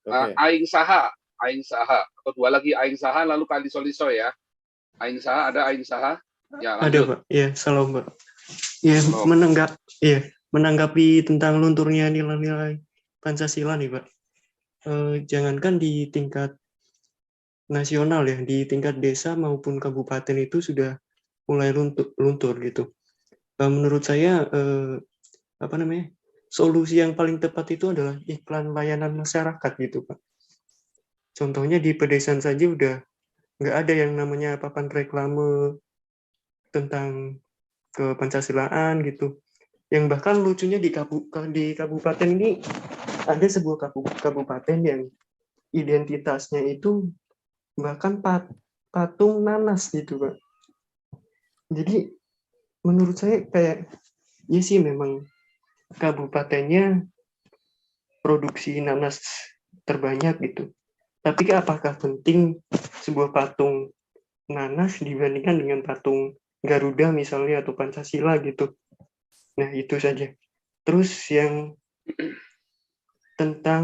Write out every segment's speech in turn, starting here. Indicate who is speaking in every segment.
Speaker 1: Oke.
Speaker 2: Aing saha. Atau dua lagi aing saha lalu kali soliso ya. Aing saha ada aing saha. Ya,
Speaker 3: Ada
Speaker 2: lanjut.
Speaker 3: Pak, ya salam Pak. Ya
Speaker 2: Salam.
Speaker 3: menanggapi tentang lunturnya nilai-nilai Pancasila nih Pak. Jangankan di tingkat nasional ya, di tingkat desa maupun kabupaten itu sudah mulai luntur gitu. Menurut saya solusi yang paling tepat itu adalah iklan layanan masyarakat gitu Pak. Contohnya di pedesaan saja udah nggak ada yang namanya papan reklame tentang ke Pancasilaan gitu. Yang bahkan lucunya di kabupaten ini ada sebuah kabupaten yang identitasnya itu bahkan patung nanas gitu Pak. Jadi menurut saya kayak ya sih memang kabupatennya produksi nanas terbanyak gitu. Tapi apakah penting sebuah patung nanas dibandingkan dengan patung Garuda misalnya atau Pancasila gitu. Nah itu saja. Terus yang tentang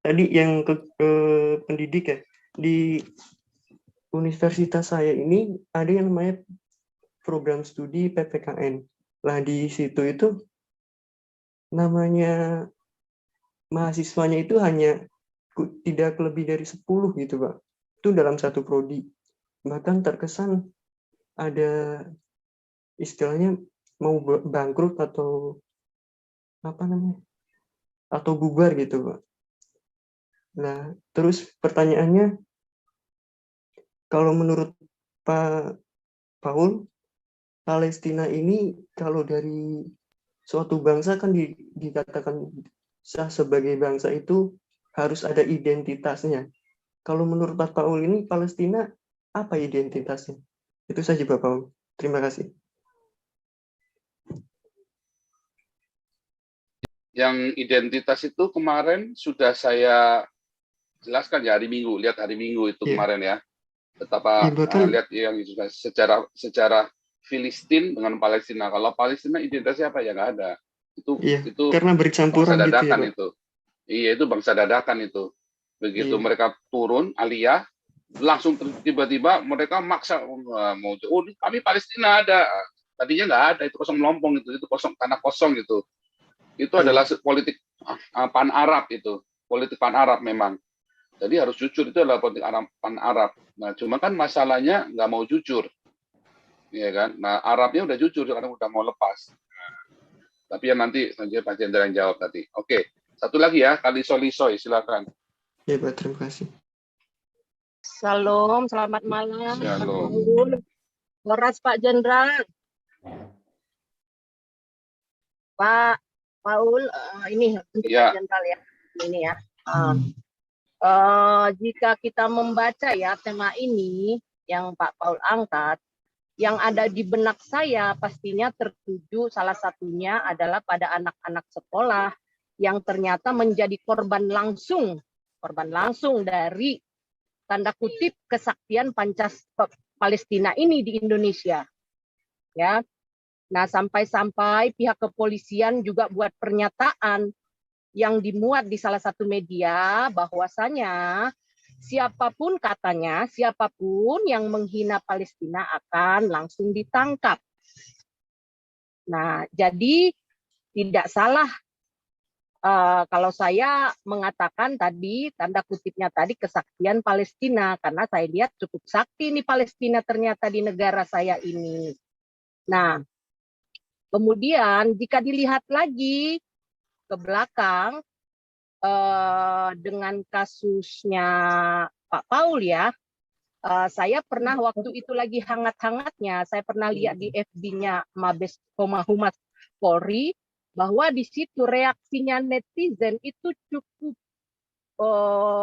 Speaker 3: tadi yang ke pendidik ya, di universitas saya ini ada yang namanya program studi PPKN. Lah di situ itu namanya mahasiswanya itu hanya tidak lebih dari 10 gitu Pak. Itu dalam satu prodi. Bahkan terkesan ada istilahnya mau bangkrut atau apa namanya? Atau bubar gitu Pak. Nah, terus pertanyaannya, kalau menurut Pak Paul, Palestina ini kalau dari suatu bangsa kan dikatakan sah sebagai bangsa itu harus ada identitasnya. Kalau menurut Pak Paul ini Palestina apa identitasnya? Itu saja Pak Paul. Terima kasih.
Speaker 2: Yang identitas itu kemarin sudah saya jelaskan ya hari Minggu. Lihat hari Minggu itu kemarin ya. Betapa lihat yang secara Filistin dengan Palestina. Kalau Palestina identitasnya apa ya nggak ada. Itu
Speaker 3: karena bercampuran
Speaker 2: bangsa dadakan
Speaker 3: gitu ya,
Speaker 2: itu. Iya itu bangsa dadakan itu. Begitu mereka turun aliyah langsung tiba-tiba mereka maksa mau kami Palestina ada. Tadinya nggak ada, itu kosong melompong itu kosong tanah kosong gitu. Itu adalah politik pan Arab itu. Politik pan Arab memang. Jadi harus jujur, itu adalah politik pan Arab. Nah, cuma kan masalahnya nggak mau jujur. Ya kan? Nah, Arabnya udah jujur karena udah mau lepas. Nah, tapi ya nanti Pak Jenderal yang jawab tadi. Oke. Satu lagi ya, Kali Solisoy, silakan.
Speaker 3: Ya, Pak, terima kasih.
Speaker 4: Salam, selamat malam.
Speaker 2: Shalom.
Speaker 4: Horas Pak Jenderal. Pak Paul, ini untuk
Speaker 2: ya.
Speaker 4: Pak Jenderal ya. Ini ya. Jika kita membaca ya tema ini yang Pak Paul angkat, yang ada di benak saya pastinya tertuju salah satunya adalah pada anak-anak sekolah yang ternyata menjadi korban langsung dari tanda kutip kesaktian Palestina ini di Indonesia. Ya. Nah, sampai-sampai pihak kepolisian juga buat pernyataan yang dimuat di salah satu media bahwasanya siapapun yang menghina Palestina akan langsung ditangkap. Nah, jadi tidak salah kalau saya mengatakan tadi, tanda kutipnya tadi kesaktian Palestina, karena saya lihat cukup sakti nih Palestina ternyata di negara saya ini. Nah, kemudian jika dilihat lagi ke belakang dengan kasusnya Pak Paul ya, saya pernah waktu itu lagi hangat-hangatnya, saya pernah lihat di FB-nya Mabes Humas Polri, bahwa di situ reaksinya netizen itu cukup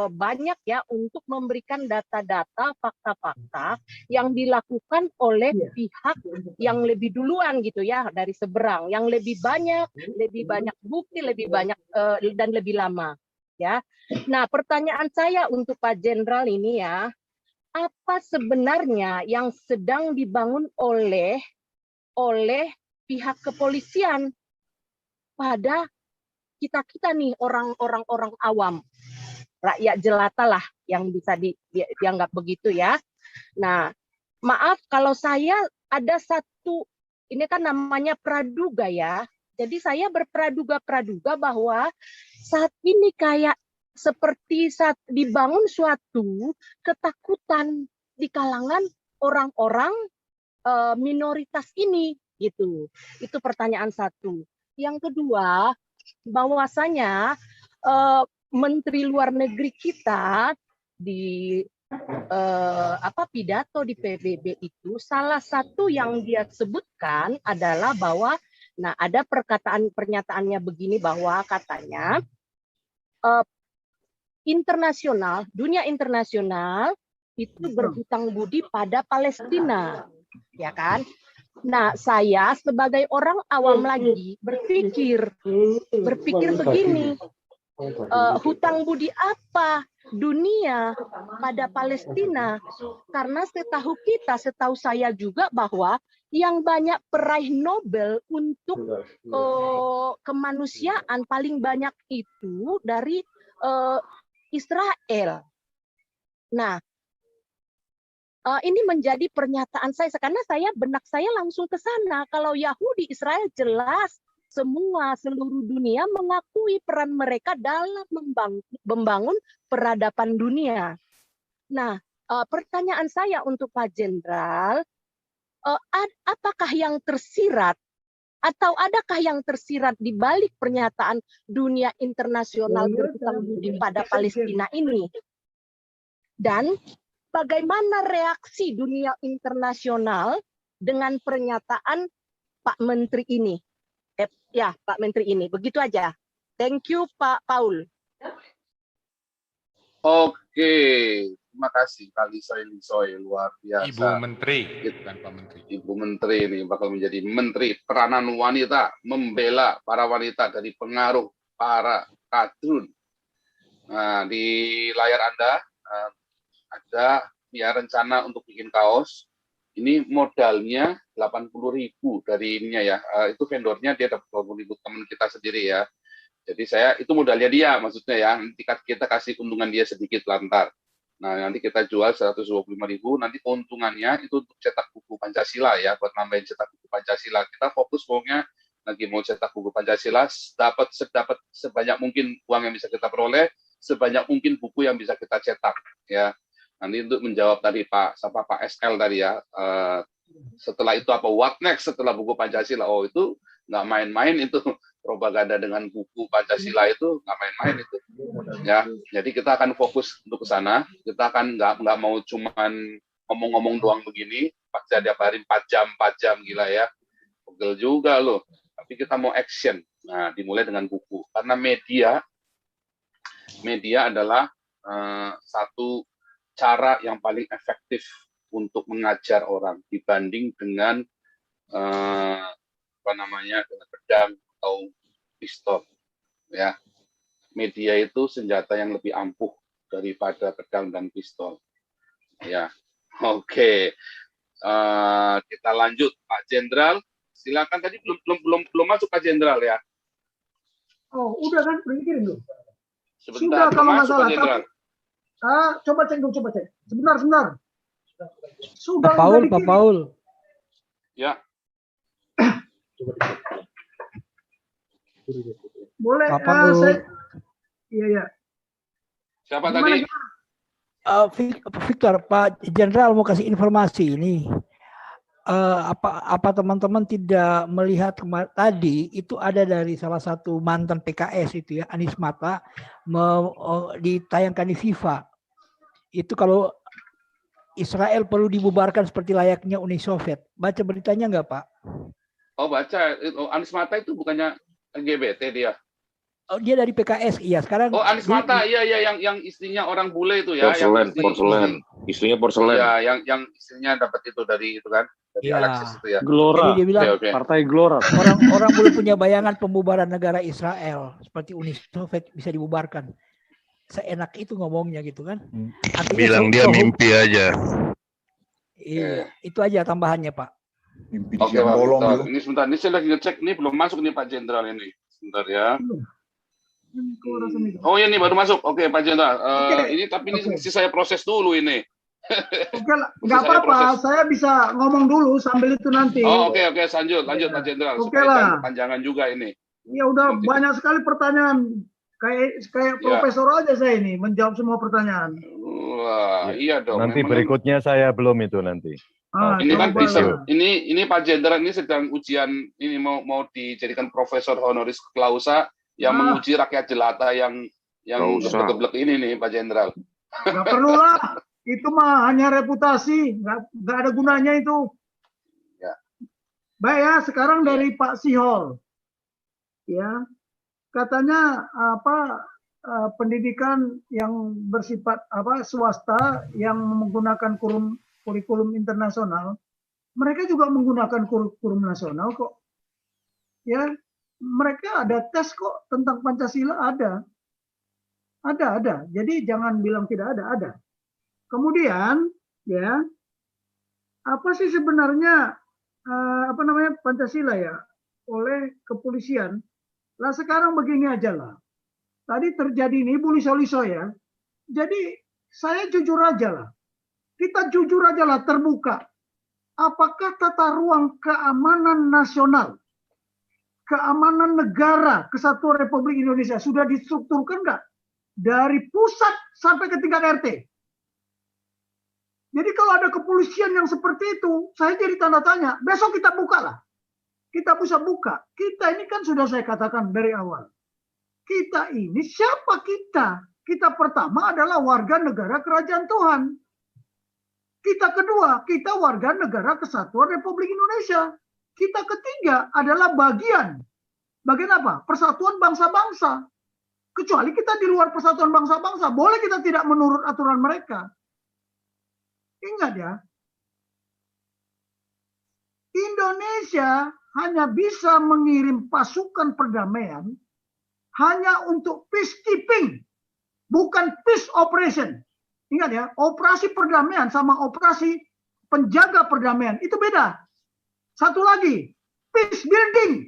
Speaker 4: banyak ya untuk memberikan data-data, fakta-fakta yang dilakukan oleh pihak yang lebih duluan gitu ya dari seberang, yang lebih banyak bukti, lebih banyak dan lebih lama ya. Nah, pertanyaan saya untuk Pak Jenderal ini ya, apa sebenarnya yang sedang dibangun oleh pihak kepolisian pada kita nih orang awam, rakyat jelata lah yang bisa dianggap begitu ya. Nah, maaf kalau saya ada satu, ini kan namanya praduga ya. Jadi saya berpraduga-praduga bahwa saat ini kayak seperti saat dibangun suatu ketakutan di kalangan orang-orang minoritas ini gitu. Itu pertanyaan satu. Yang kedua, bahwasanya Menteri Luar Negeri kita di pidato di PBB itu salah satu yang dia sebutkan adalah bahwa ada pernyataannya begini bahwa katanya dunia internasional itu berhutang budi pada Palestina, ya kan? Nah, saya sebagai orang awam lagi berpikir begini, hutang budi apa dunia pada Palestina? Karena setahu saya juga bahwa yang banyak peraih Nobel untuk kemanusiaan paling banyak itu dari Israel. Nah, ini menjadi pernyataan saya karena benak saya langsung ke sana. Kalau Yahudi Israel jelas seluruh dunia mengakui peran mereka dalam membangun peradaban dunia. Nah, pertanyaan saya untuk Pak Jenderal, apakah yang tersirat atau adakah yang tersirat di balik pernyataan dunia internasional berhutang budi pada Palestina ini? Dan bagaimana reaksi dunia internasional dengan pernyataan Pak Menteri ini? Pak Menteri ini. Begitu aja. Thank you, Pak Paul.
Speaker 2: Oke, terima kasih Kak Lisoy, luar biasa.
Speaker 1: Ibu Menteri, bukan Pak Menteri.
Speaker 2: Ibu Menteri ini bakal menjadi Menteri Peranan Wanita, membela para wanita dari pengaruh para kadrun. Nah, di layar Anda ada ya rencana untuk bikin kaos. Ini modalnya 80.000 dari ininya ya. Itu vendornya dia dapat 20.000 teman kita sendiri ya. Jadi itu modalnya dia maksudnya ya. Nanti kita kasih keuntungan dia sedikit lantar. Nah, nanti kita jual 125.000, nanti keuntungannya itu untuk cetak buku Pancasila ya, buat nambahin cetak buku Pancasila. Kita fokus pokoknya lagi mau cetak buku Pancasila, dapat sebanyak mungkin uang yang bisa kita peroleh, sebanyak mungkin buku yang bisa kita cetak ya. Nanti untuk menjawab tadi Pak SL tadi ya, setelah itu apa, what next setelah buku Pancasila? Oh, itu nggak main-main itu, propaganda dengan buku Pancasila itu nggak main-main itu ya. Jadi kita akan fokus untuk ke sana. Kita akan nggak mau cuman ngomong-ngomong doang begini, pasti ada hari 4 jam gila ya, pegel juga loh. Tapi kita mau action. Nah, dimulai dengan buku, karena media adalah satu cara yang paling efektif untuk mengajar orang dibanding dengan dengan pedang atau pistol ya. Media itu senjata yang lebih ampuh daripada pedang dan pistol ya. Oke. Kita lanjut Pak Jenderal, silakan. Tadi belum masuk Pak Jenderal ya.
Speaker 5: Oh, udah kan, berpikirin dulu.
Speaker 2: Sebentar,
Speaker 5: sudah kalau nggak
Speaker 2: masuk
Speaker 5: salah.
Speaker 2: Pak Jenderal.
Speaker 5: Coba cek dulu, coba cek. Sebentar. Sudah.
Speaker 6: Pak Paul.
Speaker 2: Ya.
Speaker 5: Boleh.
Speaker 6: Pak Paul.
Speaker 5: Iya.
Speaker 2: Siapa
Speaker 5: Gimana,
Speaker 2: tadi?
Speaker 6: Victor, Pak Jenderal mau kasih informasi ini. Apa teman-teman tidak melihat tadi itu ada dari salah satu mantan PKS itu ya, Anies Mata, ditayangkan di FIFA. Itu kalau Israel perlu dibubarkan seperti layaknya Uni Soviet. Baca beritanya nggak, Pak?
Speaker 2: Oh, baca. Anies Mata itu bukannya LGBT dia?
Speaker 6: Oh, dia dari PKS, iya. Sekarang.
Speaker 2: Oh, Anies Mata, iya, yang istrinya orang bule itu ya.
Speaker 7: Porselen. Istrinya porselen.
Speaker 2: Ya, yang istrinya dapat itu dari itu kan, dari
Speaker 6: Ya.
Speaker 2: Alexis itu ya.
Speaker 7: Gelora.
Speaker 6: Jadi dia bilang,
Speaker 2: Oke.
Speaker 7: Partai Gelora.
Speaker 6: orang boleh punya bayangan pembubaran negara Israel seperti Uni Soviet bisa dibubarkan. Seenak itu ngomongnya gitu kan. Artinya
Speaker 8: Bilang dia mimpi aja.
Speaker 6: Iya, itu aja tambahannya, Pak.
Speaker 8: Mimpi
Speaker 2: Oke,
Speaker 8: siang
Speaker 2: Pak.
Speaker 8: bolong
Speaker 2: Bentar.
Speaker 8: gitu.
Speaker 2: Ini sebentar, ini saya lagi ngecek nih, belum masuk nih Pak Jenderal ini. Sebentar ya. Oh ini baru masuk. Oke Pak Jenderal.
Speaker 5: Oke.
Speaker 2: Ini tapi ini
Speaker 5: Oke.
Speaker 2: mesti saya proses dulu ini.
Speaker 5: Oke lah,
Speaker 2: Mesti
Speaker 5: nggak
Speaker 2: saya
Speaker 5: apa-apa.
Speaker 2: proses.
Speaker 5: Saya bisa ngomong dulu sambil itu nanti.
Speaker 2: Oh oke lanjut Pak Jenderal.
Speaker 5: Oke
Speaker 2: Supaya
Speaker 5: lah.
Speaker 2: jangan kepanjangan juga ini.
Speaker 5: Ya udah
Speaker 2: Nanti.
Speaker 5: banyak sekali pertanyaan. Kayak
Speaker 2: Ya.
Speaker 5: profesor aja saya ini menjawab semua pertanyaan.
Speaker 2: Wah iya dong.
Speaker 8: Nanti
Speaker 2: Memang
Speaker 8: berikutnya saya belum itu nanti.
Speaker 2: ini kan
Speaker 5: coba
Speaker 2: bisa.
Speaker 5: lah.
Speaker 2: Ini Pak Jenderal ini sedang ujian ini mau dijadikan profesor honoris clausa yang menguji rakyat jelata yang
Speaker 7: Nggak usah.
Speaker 2: geblek ini nih Pak Jenderal.
Speaker 5: Nggak perlu lah. Itu mah hanya reputasi. Nggak ada gunanya itu.
Speaker 2: Ya.
Speaker 5: Baik ya, sekarang dari Pak Sihol. Ya, katanya pendidikan yang bersifat swasta yang menggunakan kurikulum internasional, mereka juga menggunakan kurikulum nasional kok. Ya, mereka ada tes kok tentang Pancasila ada. Ada. Jadi jangan bilang tidak ada. Kemudian, ya, apa sih sebenarnya Pancasila ya oleh kepolisian? Lah sekarang begini aja lah. Tadi terjadi ini Ibu Liso ya. Jadi saya jujur aja lah. Kita jujur aja lah terbuka. Apakah tata ruang keamanan nasional, keamanan negara, kesatuan Republik Indonesia sudah distrukturkan nggak? Dari pusat sampai ke tingkat RT. Jadi kalau ada kepolisian yang seperti itu, saya jadi tanda tanya. Besok kita buka lah. Kita bisa buka. Kita ini kan sudah saya katakan dari awal. Kita ini siapa kita? Kita pertama adalah warga negara kerajaan Tuhan. Kita kedua, kita warga negara kesatuan Republik Indonesia. Kita ketiga adalah bagian apa? Persatuan bangsa-bangsa. Kecuali kita di luar persatuan bangsa-bangsa. Boleh kita tidak menurut aturan mereka. Ingat ya, Indonesia hanya bisa mengirim pasukan perdamaian hanya untuk peacekeeping, bukan peace operation. Ingat ya, operasi perdamaian sama operasi penjaga perdamaian itu beda. Satu lagi, peace building.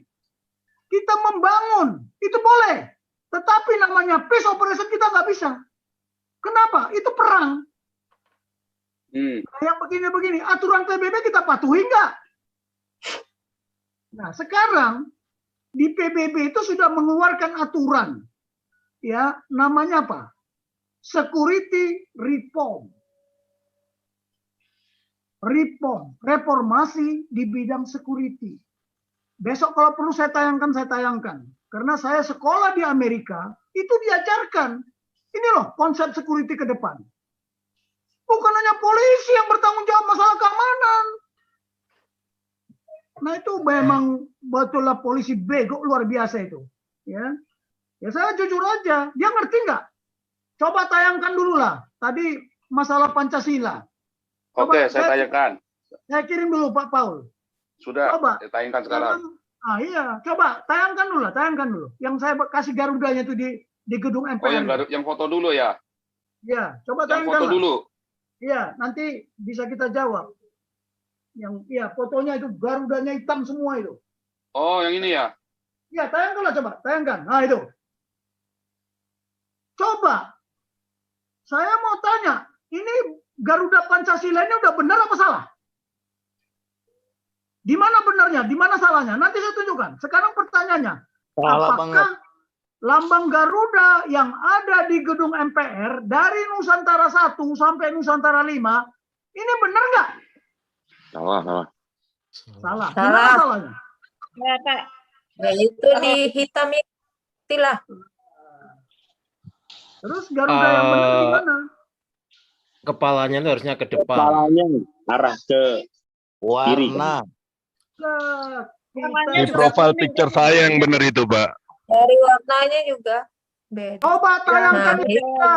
Speaker 5: Kita membangun, itu boleh. Tetapi namanya peace operation kita nggak bisa. Kenapa? Itu perang. Yang begini-begini, aturan PBB kita patuhi nggak? Nah, sekarang di PBB itu sudah mengeluarkan aturan. Ya, namanya apa? Security reform. Reformasi di bidang security. Besok kalau perlu saya tayangkan. Karena saya sekolah di Amerika, itu diajarkan. Ini loh konsep security ke depan. Bukan hanya polisi yang bertanggung jawab masalah keamanan. Nah itu memang betullah polisi bego luar biasa itu. Ya saya jujur aja, dia ngerti nggak? Coba tayangkan dulu lah. Tadi masalah Pancasila.
Speaker 2: Oke, saya tayangkan.
Speaker 5: Saya kirim dulu Pak Paul.
Speaker 2: Sudah,
Speaker 5: coba
Speaker 2: saya tayangkan sekarang.
Speaker 5: Iya, coba tayangkan dulu. Yang saya kasih garudanya itu di gedung MPR.
Speaker 2: Oh, yang foto dulu ya?
Speaker 5: Ya, coba
Speaker 2: yang
Speaker 5: tayangkan
Speaker 2: foto dulu.
Speaker 5: Iya, nanti bisa kita jawab. Fotonya itu garudanya hitam semua itu.
Speaker 2: Oh, yang ini ya?
Speaker 5: Iya, tayangkanlah coba, tayangkan. Nah itu. Coba, saya mau tanya, ini Garuda Pancasila ini udah benar apa salah? Di mana benarnya, di mana salahnya? Nanti saya tunjukkan. Sekarang pertanyaannya, apakah lambang Garuda yang ada di gedung MPR dari Nusantara 1 sampai Nusantara 5, ini benar nggak? Salah. Gimana salahnya?
Speaker 9: Ya, Pak. Ya, itu di hitam itulah.
Speaker 5: Terus Garuda yang benar gimana?
Speaker 10: Kepalanya itu harusnya ke depan.
Speaker 7: Kepalanya arah ke kiri.
Speaker 8: Warna.
Speaker 5: Di
Speaker 8: Di profile picture saya yang benar itu, Pak.
Speaker 9: Dari warnanya juga beda.
Speaker 5: Coba tayangkan
Speaker 9: Nah,
Speaker 5: kita.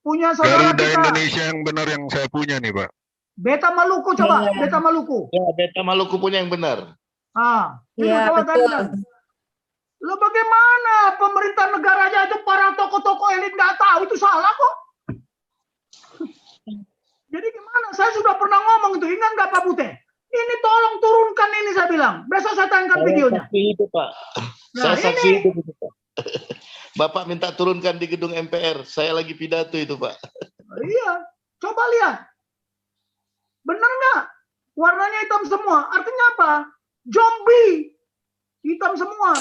Speaker 5: Punya saudara
Speaker 8: Garuda
Speaker 5: kita.
Speaker 8: Indonesia yang benar yang saya punya nih, Pak.
Speaker 5: Beta Maluku coba, Beta Maluku.
Speaker 11: Ya, Beta Maluku punya yang benar.
Speaker 5: Ini
Speaker 9: Ya,
Speaker 5: coba
Speaker 9: betul.
Speaker 5: tayangkan. Lo bagaimana pemerintah negaranya itu para tokoh-tokoh elit nggak tahu itu salah kok. Jadi gimana? Saya sudah pernah ngomong itu, ingat nggak Pak Bute? Ini tolong turunkan ini saya bilang. Besok saya tayangkan videonya.
Speaker 11: Saksi itu, Pak.
Speaker 5: Nah,
Speaker 11: Saya saksi
Speaker 5: ini.
Speaker 11: itu, Pak. Bapak minta turunkan di gedung MPR. Saya lagi pidato itu, Pak.
Speaker 5: Iya, coba lihat. Benar nggak? Warnanya hitam semua. Artinya apa? Zombie. Hitam semua.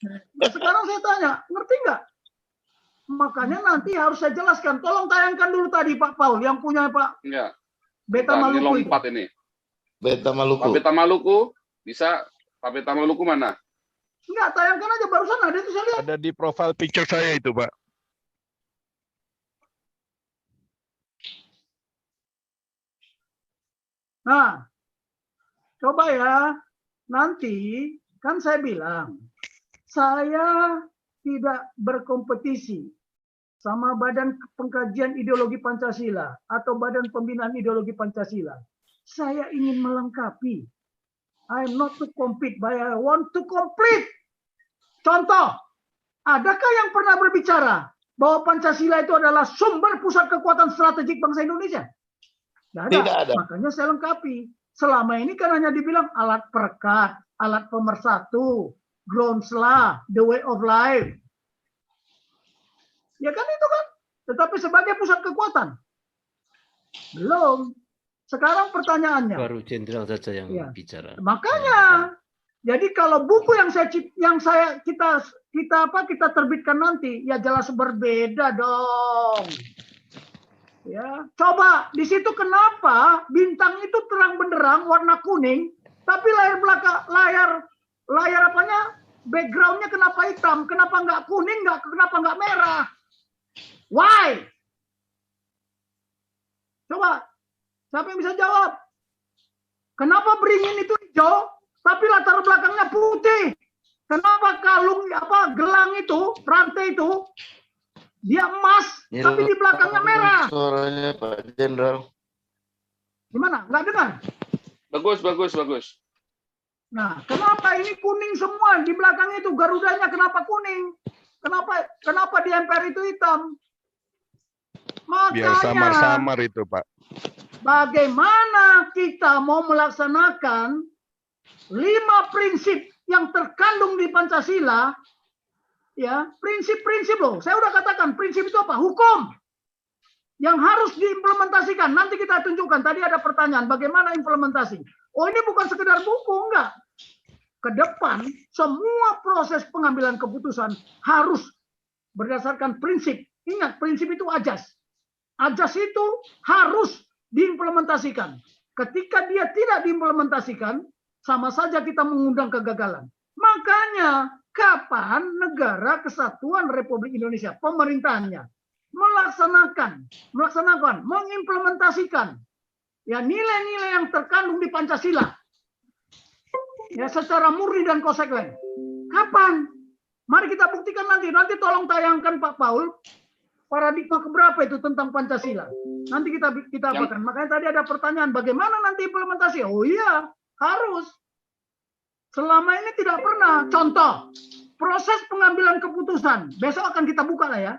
Speaker 5: Nah, sekarang saya tanya, ngerti nggak? Makanya nanti harus saya jelaskan. Tolong tayangkan dulu tadi Pak Paul yang punya Pak
Speaker 2: Enggak.
Speaker 5: Beta
Speaker 2: Ini
Speaker 5: Maluku itu.
Speaker 2: lompat ini.
Speaker 11: Beta Maluku.
Speaker 2: Pak Beta Maluku bisa. Pak Beta Maluku mana?
Speaker 5: Enggak, tayangkan aja barusan ada itu saya lihat.
Speaker 8: Ada di profile picture saya itu, Pak.
Speaker 5: Nah, coba ya. Nanti kan saya bilang, saya tidak berkompetisi sama Badan Pengkajian Ideologi Pancasila atau Badan Pembinaan Ideologi Pancasila. Saya ingin melengkapi. I'm not to compete, but I want to complete. Contoh, adakah yang pernah berbicara bahwa Pancasila itu adalah sumber pusat kekuatan strategik bangsa Indonesia? Tidak ada.
Speaker 11: Tidak ada.
Speaker 5: Makanya saya lengkapi. Selama ini kan hanya dibilang alat perekat, alat pemersatu, groundsel, the way of life. Ya kan itu kan. Tetapi sebagai pusat kekuatan. Belum. Sekarang pertanyaannya.
Speaker 10: Baru jenderal saja yang
Speaker 5: Ya.
Speaker 10: bicara.
Speaker 5: Makanya, jadi kalau buku yang kita terbitkan nanti, ya jelas berbeda dong. Ya, coba di situ kenapa bintang itu terang benderang warna kuning, tapi layar apanya? Backgroundnya kenapa hitam? Kenapa nggak kuning? Kenapa nggak merah? Why? Coba, siapa yang bisa jawab? Kenapa beringin itu hijau, tapi latar belakangnya putih? Kenapa gelang itu, rantai itu, dia emas, tapi di belakangnya merah?
Speaker 11: Suaranya Pak Jenderal.
Speaker 5: Gimana? Nggak dengar?
Speaker 2: Bagus.
Speaker 5: Nah, kenapa ini kuning semua? Di belakangnya itu Garudanya kenapa kuning? Kenapa di MPR itu hitam?
Speaker 8: Biar
Speaker 5: Makanya,
Speaker 8: samar-samar itu, Pak.
Speaker 5: bagaimana kita mau melaksanakan 5 prinsip yang terkandung di Pancasila? Ya, prinsip-prinsip loh. Saya udah katakan prinsip itu apa? Hukum yang harus diimplementasikan. Nanti kita tunjukkan. Tadi ada pertanyaan, bagaimana implementasi? Oh, ini bukan sekedar buku, enggak. Ke depan, semua proses pengambilan keputusan harus berdasarkan prinsip. Ingat, prinsip itu ajas. Ajas itu harus diimplementasikan. Ketika dia tidak diimplementasikan, sama saja kita mengundang kegagalan. Makanya, kapan negara kesatuan Republik Indonesia, pemerintahnya, mengimplementasikan ya nilai-nilai yang terkandung di Pancasila ya secara murni dan konsekuen. Kapan? Mari kita buktikan nanti tolong tayangkan Pak Paul paradigma keberapa itu tentang Pancasila. Nanti kita apakan. Makanya tadi ada pertanyaan bagaimana nanti implementasi? Oh iya, harus. Selama ini tidak pernah. Contoh, proses pengambilan keputusan. Besok akan kita buka lah ya.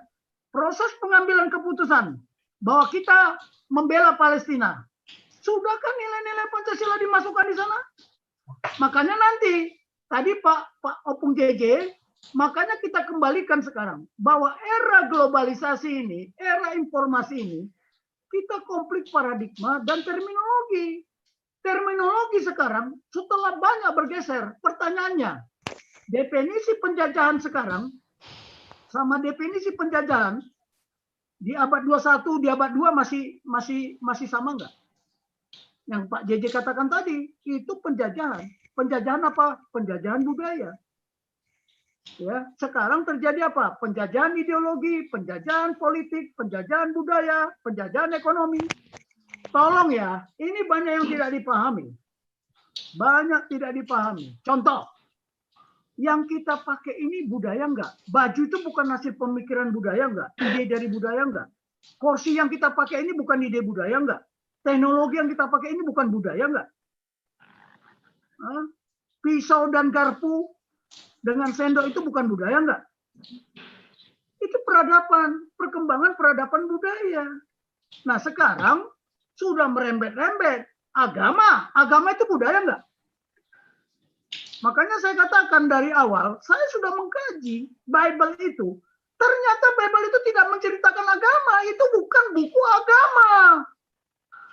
Speaker 5: Proses pengambilan keputusan bahwa kita membela Palestina. Sudahkah nilai-nilai Pancasila dimasukkan di sana? Makanya nanti, tadi Pak Opung JJ, makanya kita kembalikan sekarang. Bahwa era globalisasi ini, era informasi ini, kita konflik paradigma dan terminologi. Terminologi sekarang setelah banyak bergeser, pertanyaannya, definisi penjajahan sekarang sama definisi penjajahan di abad 21, di abad 2 masih sama enggak? Yang Pak JJ katakan tadi, itu penjajahan. Penjajahan apa? Penjajahan budaya. Ya, sekarang terjadi apa? Penjajahan ideologi, penjajahan politik, penjajahan budaya, penjajahan ekonomi. Tolong ya, ini banyak yang tidak dipahami. Banyak tidak dipahami. Contoh, yang kita pakai ini budaya enggak? Baju itu bukan hasil pemikiran budaya enggak? Ide dari budaya enggak? Kursi yang kita pakai ini bukan ide budaya enggak? Teknologi yang kita pakai ini bukan budaya enggak? Pisau dan garpu dengan sendok itu bukan budaya enggak? Itu peradaban, perkembangan peradaban budaya. Nah sekarang sudah merembet-rembet. Agama itu budaya enggak? Makanya saya katakan dari awal, saya sudah mengkaji Bible itu. Ternyata Bible itu tidak menceritakan agama, itu bukan buku agama.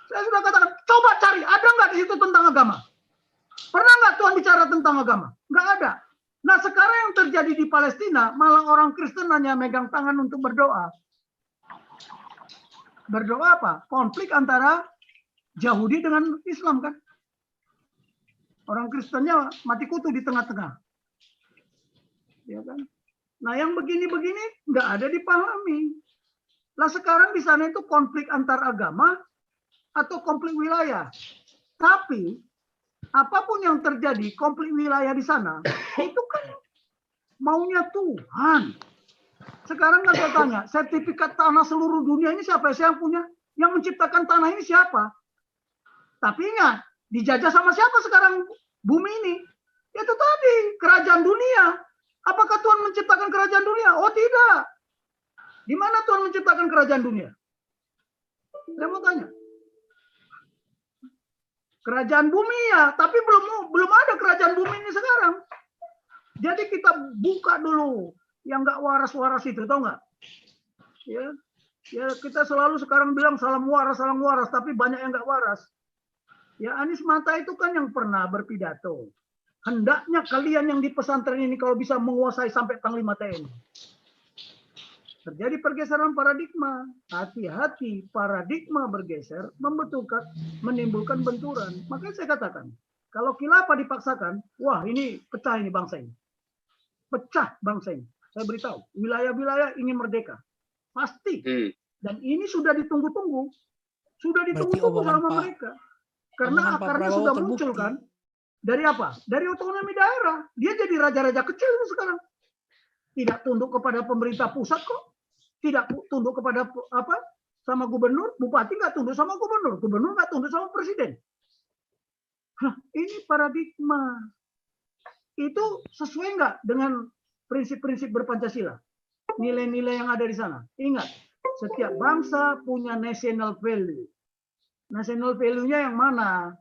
Speaker 5: Saya sudah katakan, coba cari, ada nggak di situ tentang agama? Pernah nggak Tuhan bicara tentang agama? Nggak ada. Nah sekarang yang terjadi di Palestina, malah orang Kristen hanya megang tangan untuk berdoa. Berdoa apa? Konflik antara Yahudi dengan Islam kan? Orang Kristennya mati kutu di tengah-tengah. Ya kan? Nah yang begini-begini nggak ada dipahami. Lah sekarang di sana itu konflik antar agama atau konflik wilayah. Tapi apapun yang terjadi konflik wilayah di sana itu kan maunya Tuhan. Sekarang kan saya tanya, sertifikat tanah seluruh dunia ini siapa yang punya? Yang menciptakan tanah ini siapa? Tapi ingat, dijajah sama siapa sekarang bumi ini? Itu tadi, kerajaan dunia. Apakah Tuhan menciptakan kerajaan dunia? Oh tidak. Di mana Tuhan menciptakan kerajaan dunia? Saya mau tanya. Kerajaan bumi ya, tapi belum ada kerajaan bumi ini sekarang. Jadi kita buka dulu yang nggak waras-waras itu, tahu nggak? Ya kita selalu sekarang bilang salam waras, tapi banyak yang nggak waras. Ya Anies Mata itu kan yang pernah berpidato. Hendaknya kalian yang di pesantren ini kalau bisa menguasai sampai Panglima TNI. Terjadi pergeseran paradigma. Hati-hati, paradigma bergeser, menimbulkan benturan. Makanya saya katakan, kalau khilafah dipaksakan, wah ini pecah ini bangsa ini. Pecah bangsa ini. Saya beritahu, wilayah-wilayah ingin merdeka. Pasti. Dan ini sudah ditunggu-tunggu. Sudah ditunggu-tunggu sama mereka. Karena akarnya sudah muncul kan. Dari apa? Dari otonomi daerah. Dia jadi raja-raja kecil sekarang. Tidak tunduk kepada pemerintah pusat kok. Tidak tunduk kepada apa? Sama gubernur. Bupati nggak tunduk sama gubernur. Gubernur nggak tunduk sama presiden. Nah, ini paradigma. Itu sesuai nggak dengan prinsip-prinsip berpancasila? Nilai-nilai yang ada di sana. Ingat, setiap bangsa punya national value. National value-nya yang mana?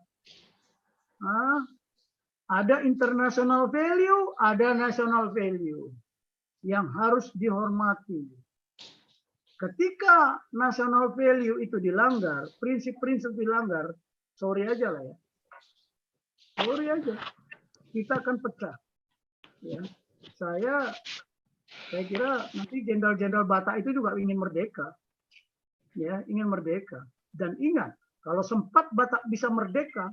Speaker 5: Ada international value, ada national value yang harus dihormati. Ketika national value itu dilanggar, prinsip-prinsip dilanggar, sorry aja lah ya. Sorry aja. Kita akan pecah. Ya. Saya kira nanti jenderal-jenderal Batak itu juga ingin merdeka. Ya, ingin merdeka. Dan ingat, kalau sempat Batak bisa merdeka,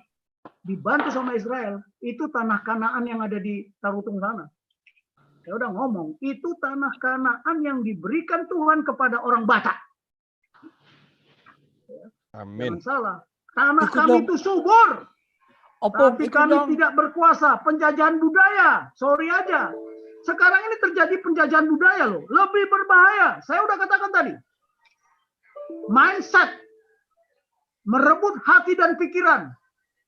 Speaker 5: dibantu sama Israel, itu tanah Kanaan yang ada di Tarutung sana. Saya udah ngomong, itu tanah Kanaan yang diberikan Tuhan kepada orang Batak.
Speaker 8: Amin.
Speaker 5: Jangan salah. Tanah kami itu subur. Tapi kami tidak berkuasa. Penjajahan budaya. Sorry aja. Sekarang ini terjadi penjajahan budaya loh. Lebih berbahaya. Saya udah katakan tadi. Mindset. Merebut hati dan pikiran.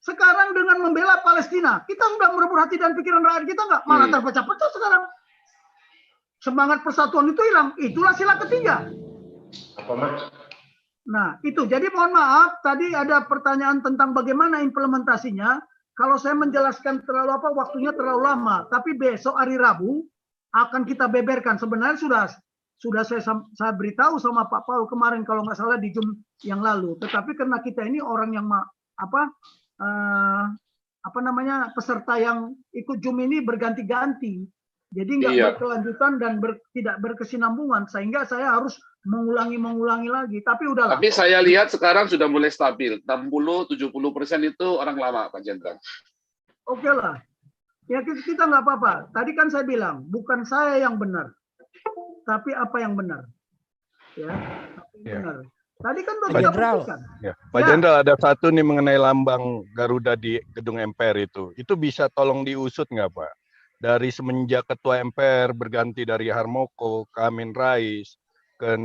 Speaker 5: Sekarang dengan membela Palestina, kita sudah merebut hati dan pikiran rakyat kita nggak? Malah terpecah-pecah sekarang. Semangat persatuan itu hilang. Itulah sila ketiga. Nah, itu. Jadi mohon maaf, tadi ada pertanyaan tentang bagaimana implementasinya. Kalau saya menjelaskan terlalu apa, waktunya terlalu lama. Tapi besok hari Rabu akan kita beberkan. Sebenarnya sudah saya beritahu sama Pak Paul kemarin kalau nggak salah di Zoom yang lalu. Tetapi karena kita ini orang yang peserta yang ikut Zoom ini berganti-ganti. Jadi nggak berkelanjutan dan tidak berkesinambungan, sehingga saya harus mengulangi lagi. Tapi udahlah.
Speaker 2: Tapi saya lihat sekarang sudah mulai stabil. 60-70% itu orang lama, Pak Jenderal.
Speaker 5: Oke lah. Ya kita nggak apa-apa. Tadi kan saya bilang, bukan saya yang benar, tapi apa yang benar. Ya, benar. Tadi kan
Speaker 8: Pak Jenderal. Pak Jenderal, ada satu nih mengenai lambang Garuda di gedung MPR itu. Itu bisa tolong diusut nggak, Pak? Dari semenjak Ketua MPR berganti dari Harmoko ke Amin Rais, ke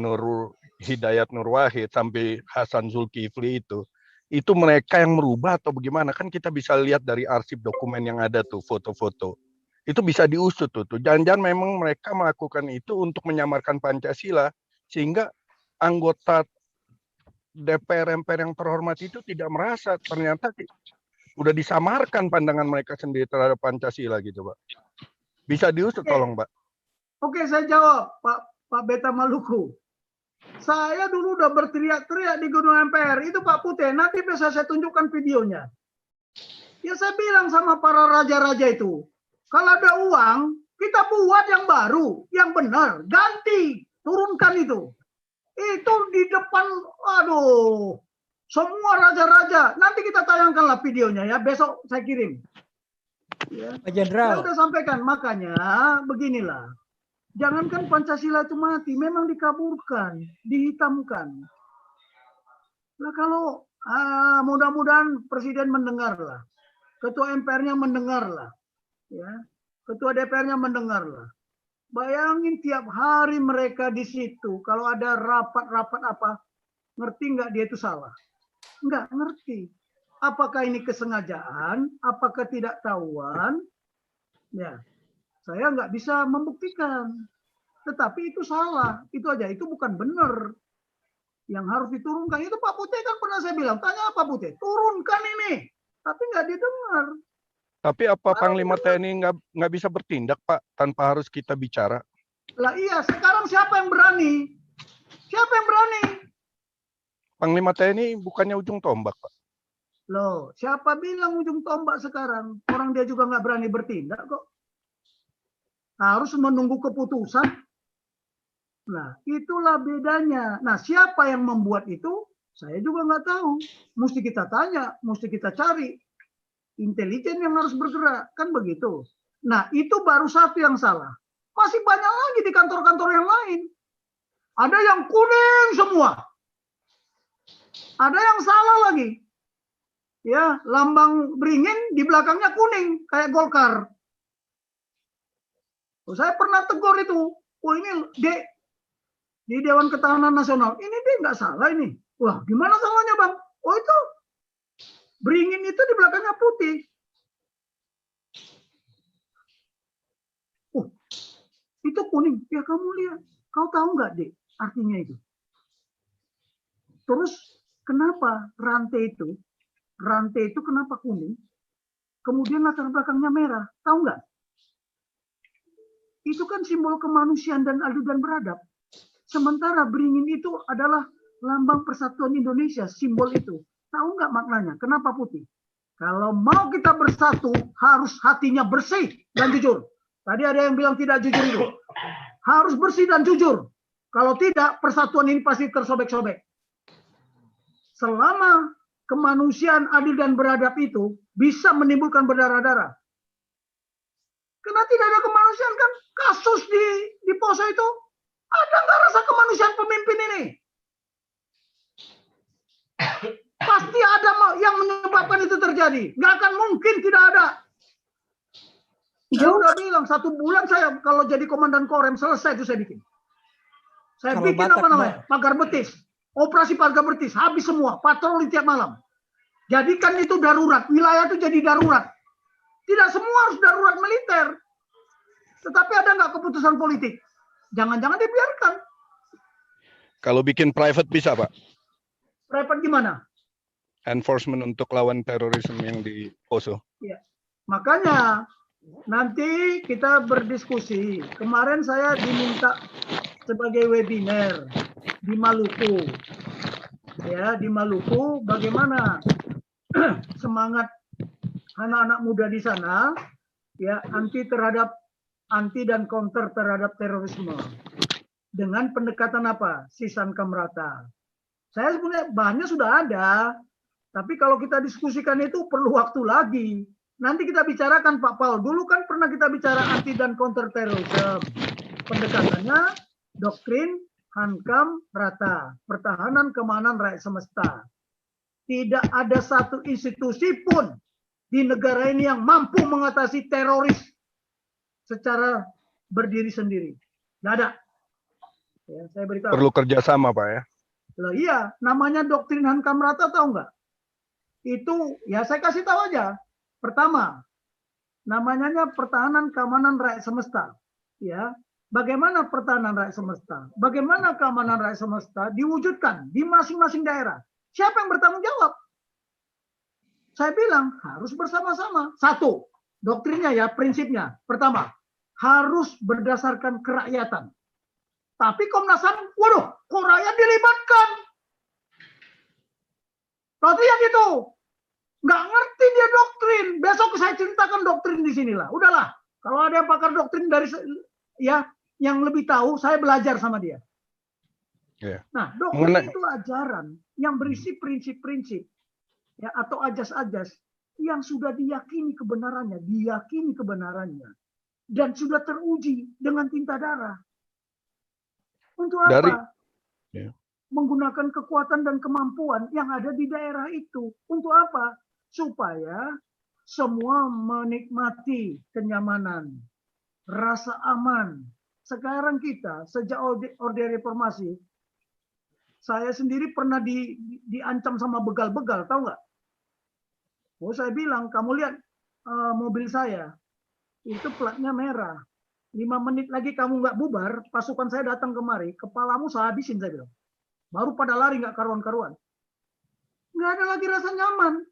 Speaker 8: Hidayat Nur Wahid, sampai Hasan Zulkifli itu mereka yang merubah atau bagaimana? Kan kita bisa lihat dari arsip dokumen yang ada tuh, foto-foto. Itu bisa diusut tuh. Jangan-jangan memang mereka melakukan itu untuk menyamarkan Pancasila, sehingga anggota DPR MPR yang terhormat itu tidak merasa ternyata udah disamarkan pandangan mereka sendiri terhadap Pancasila gitu, Pak. Bisa diusut tolong, Pak.
Speaker 5: Oke, saya jawab, Pak Beta Maluku. Saya dulu udah berteriak-teriak di gedung MPR. Itu Pak Putih, nanti bisa saya tunjukkan videonya. Ya saya bilang sama para raja-raja itu, kalau ada uang, kita buat yang baru, yang benar, ganti, turunkan itu. Itu di depan, aduh, semua raja-raja. Nanti kita tayangkanlah videonya ya, besok saya kirim. Ya.
Speaker 6: Pak Jenderal.
Speaker 5: Saya udah sampaikan, makanya beginilah. Jangankan Pancasila itu mati, memang dikaburkan, dihitamkan. Nah kalau mudah-mudahan Presiden mendengarlah, Ketua MPR-nya mendengarlah, ya, Ketua DPR-nya mendengarlah. Bayangin tiap hari mereka di situ, kalau ada rapat-rapat apa, ngerti nggak dia itu salah? Nggak ngerti. Apakah ini kesengajaan? Apakah tidak tahuan? Ya, saya nggak bisa membuktikan. Tetapi itu salah. Itu aja. Itu bukan benar. Yang harus diturunkan. Itu Pak Putih kan pernah saya bilang. Tanya Pak Putih. Turunkan ini. Tapi nggak didengar.
Speaker 8: Tapi apa Panglima TNI nggak bisa bertindak, Pak, tanpa harus kita bicara?
Speaker 5: Lah iya. Sekarang siapa yang berani? Siapa yang berani?
Speaker 8: Panglima TNI bukannya ujung tombak, Pak.
Speaker 5: Loh, siapa bilang ujung tombak sekarang? Orang dia juga nggak berani bertindak kok. Harus menunggu keputusan. Nah, itulah bedanya. Nah, siapa yang membuat itu? Saya juga nggak tahu. Mesti kita tanya, mesti kita cari. Intelijen yang harus bergerak, kan begitu. Nah, itu baru satu yang salah. Masih banyak lagi di kantor-kantor yang lain. Ada yang kuning semua. Ada yang salah lagi. Ya, lambang beringin di belakangnya kuning, kayak Golkar. Saya pernah tegur itu. Oh ini Dek, di Dewan Ketahanan Nasional. Ini Dek nggak salah ini. Wah, gimana salahnya Bang? Oh itu, beringin itu di belakangnya putih. Oh, itu kuning. Ya kamu lihat. Kau tahu nggak Dek artinya itu? Terus kenapa rantai itu kenapa kuning? Kemudian latar belakangnya merah. Tahu nggak? Itu kan simbol kemanusiaan dan adil dan beradab. Sementara beringin itu adalah lambang persatuan Indonesia, simbol itu. Tahu nggak maknanya? Kenapa putih? Kalau mau kita bersatu, harus hatinya bersih dan jujur. Tadi ada yang bilang tidak jujur itu. Harus bersih dan jujur. Kalau tidak, persatuan ini pasti tersobek-sobek. Selama kemanusiaan adil dan beradab itu bisa menimbulkan berdarah-darah. Karena tidak ada kemanusiaan kan kasus di Poso itu. Ada nggak rasa kemanusiaan pemimpin ini? Pasti ada yang menyebabkan itu terjadi. Nggak akan mungkin tidak ada. Saya udah bilang 1 bulan saya kalau jadi komandan Korem selesai itu saya bikin. Saya
Speaker 6: Kalau
Speaker 5: bikin
Speaker 6: Batak,
Speaker 5: apa namanya? Pagar betis. Operasi pagar betis. Habis semua. Patroli tiap malam. Jadikan itu darurat. Wilayah itu jadi darurat. Tidak semua harus darurat militer. Tetapi ada nggak keputusan politik? Jangan-jangan dibiarkan.
Speaker 8: Kalau bikin private bisa, Pak?
Speaker 5: Private gimana?
Speaker 8: Enforcement untuk lawan terorisme yang di Poso.
Speaker 5: Ya. Makanya nanti kita berdiskusi. Kemarin saya diminta sebagai webinar di Maluku. Ya, di Maluku bagaimana semangat anak-anak muda di sana ya anti dan counter terhadap terorisme dengan pendekatan apa? Sisan Kamrata. Saya sebenarnya bahannya sudah ada, tapi kalau kita diskusikan itu perlu waktu lagi. Nanti kita bicarakan Pak Paul. Dulu kan pernah kita bicara anti dan counter terorisme. Pendekatannya doktrin Hankam Rata, pertahanan keamanan rakyat semesta. Tidak ada satu institusi pun di negara ini yang mampu mengatasi teroris secara berdiri sendiri. Nggak ada. Ya, saya beritahu.
Speaker 8: Perlu kerjasama, Pak ya?
Speaker 5: Loh, iya, namanya doktrin Hankam Rata tahu nggak? Itu, ya saya kasih tahu aja. Pertama, namanya pertahanan keamanan rakyat semesta. Ya, bagaimana pertahanan rakyat semesta? Bagaimana keamanan rakyat semesta diwujudkan di masing-masing daerah? Siapa yang bertanggung jawab? Saya bilang harus bersama-sama. Satu, doktrinnya ya, prinsipnya. Pertama, harus berdasarkan kerakyatan. Tapi Komnas HAM, waduh, kok rakyat dilibatkan? Berarti yang itu. Nggak ngerti dia doktrin. Besok saya ceritakan doktrin di sinilah. Udahlah. Kalau ada yang pakar doktrin dari ya yang lebih tahu, saya belajar sama dia.
Speaker 8: Yeah.
Speaker 5: Nah, doktrin itu ajaran yang berisi prinsip-prinsip ya atau ajas-ajas yang sudah diyakini kebenarannya, dan sudah teruji dengan tinta darah. Untuk apa? Menggunakan kekuatan dan kemampuan yang ada di daerah itu. Untuk apa? Supaya semua menikmati kenyamanan, rasa aman. Sekarang kita, sejak Orde Reformasi, saya sendiri pernah diancam sama begal-begal, tahu nggak? Oh, saya bilang, kamu lihat mobil saya, itu platnya merah. 5 menit lagi kamu nggak bubar, pasukan saya datang kemari, kepalamu saya habisin, saya bilang. Baru pada lari nggak karuan-karuan. Nggak ada lagi rasa nyaman.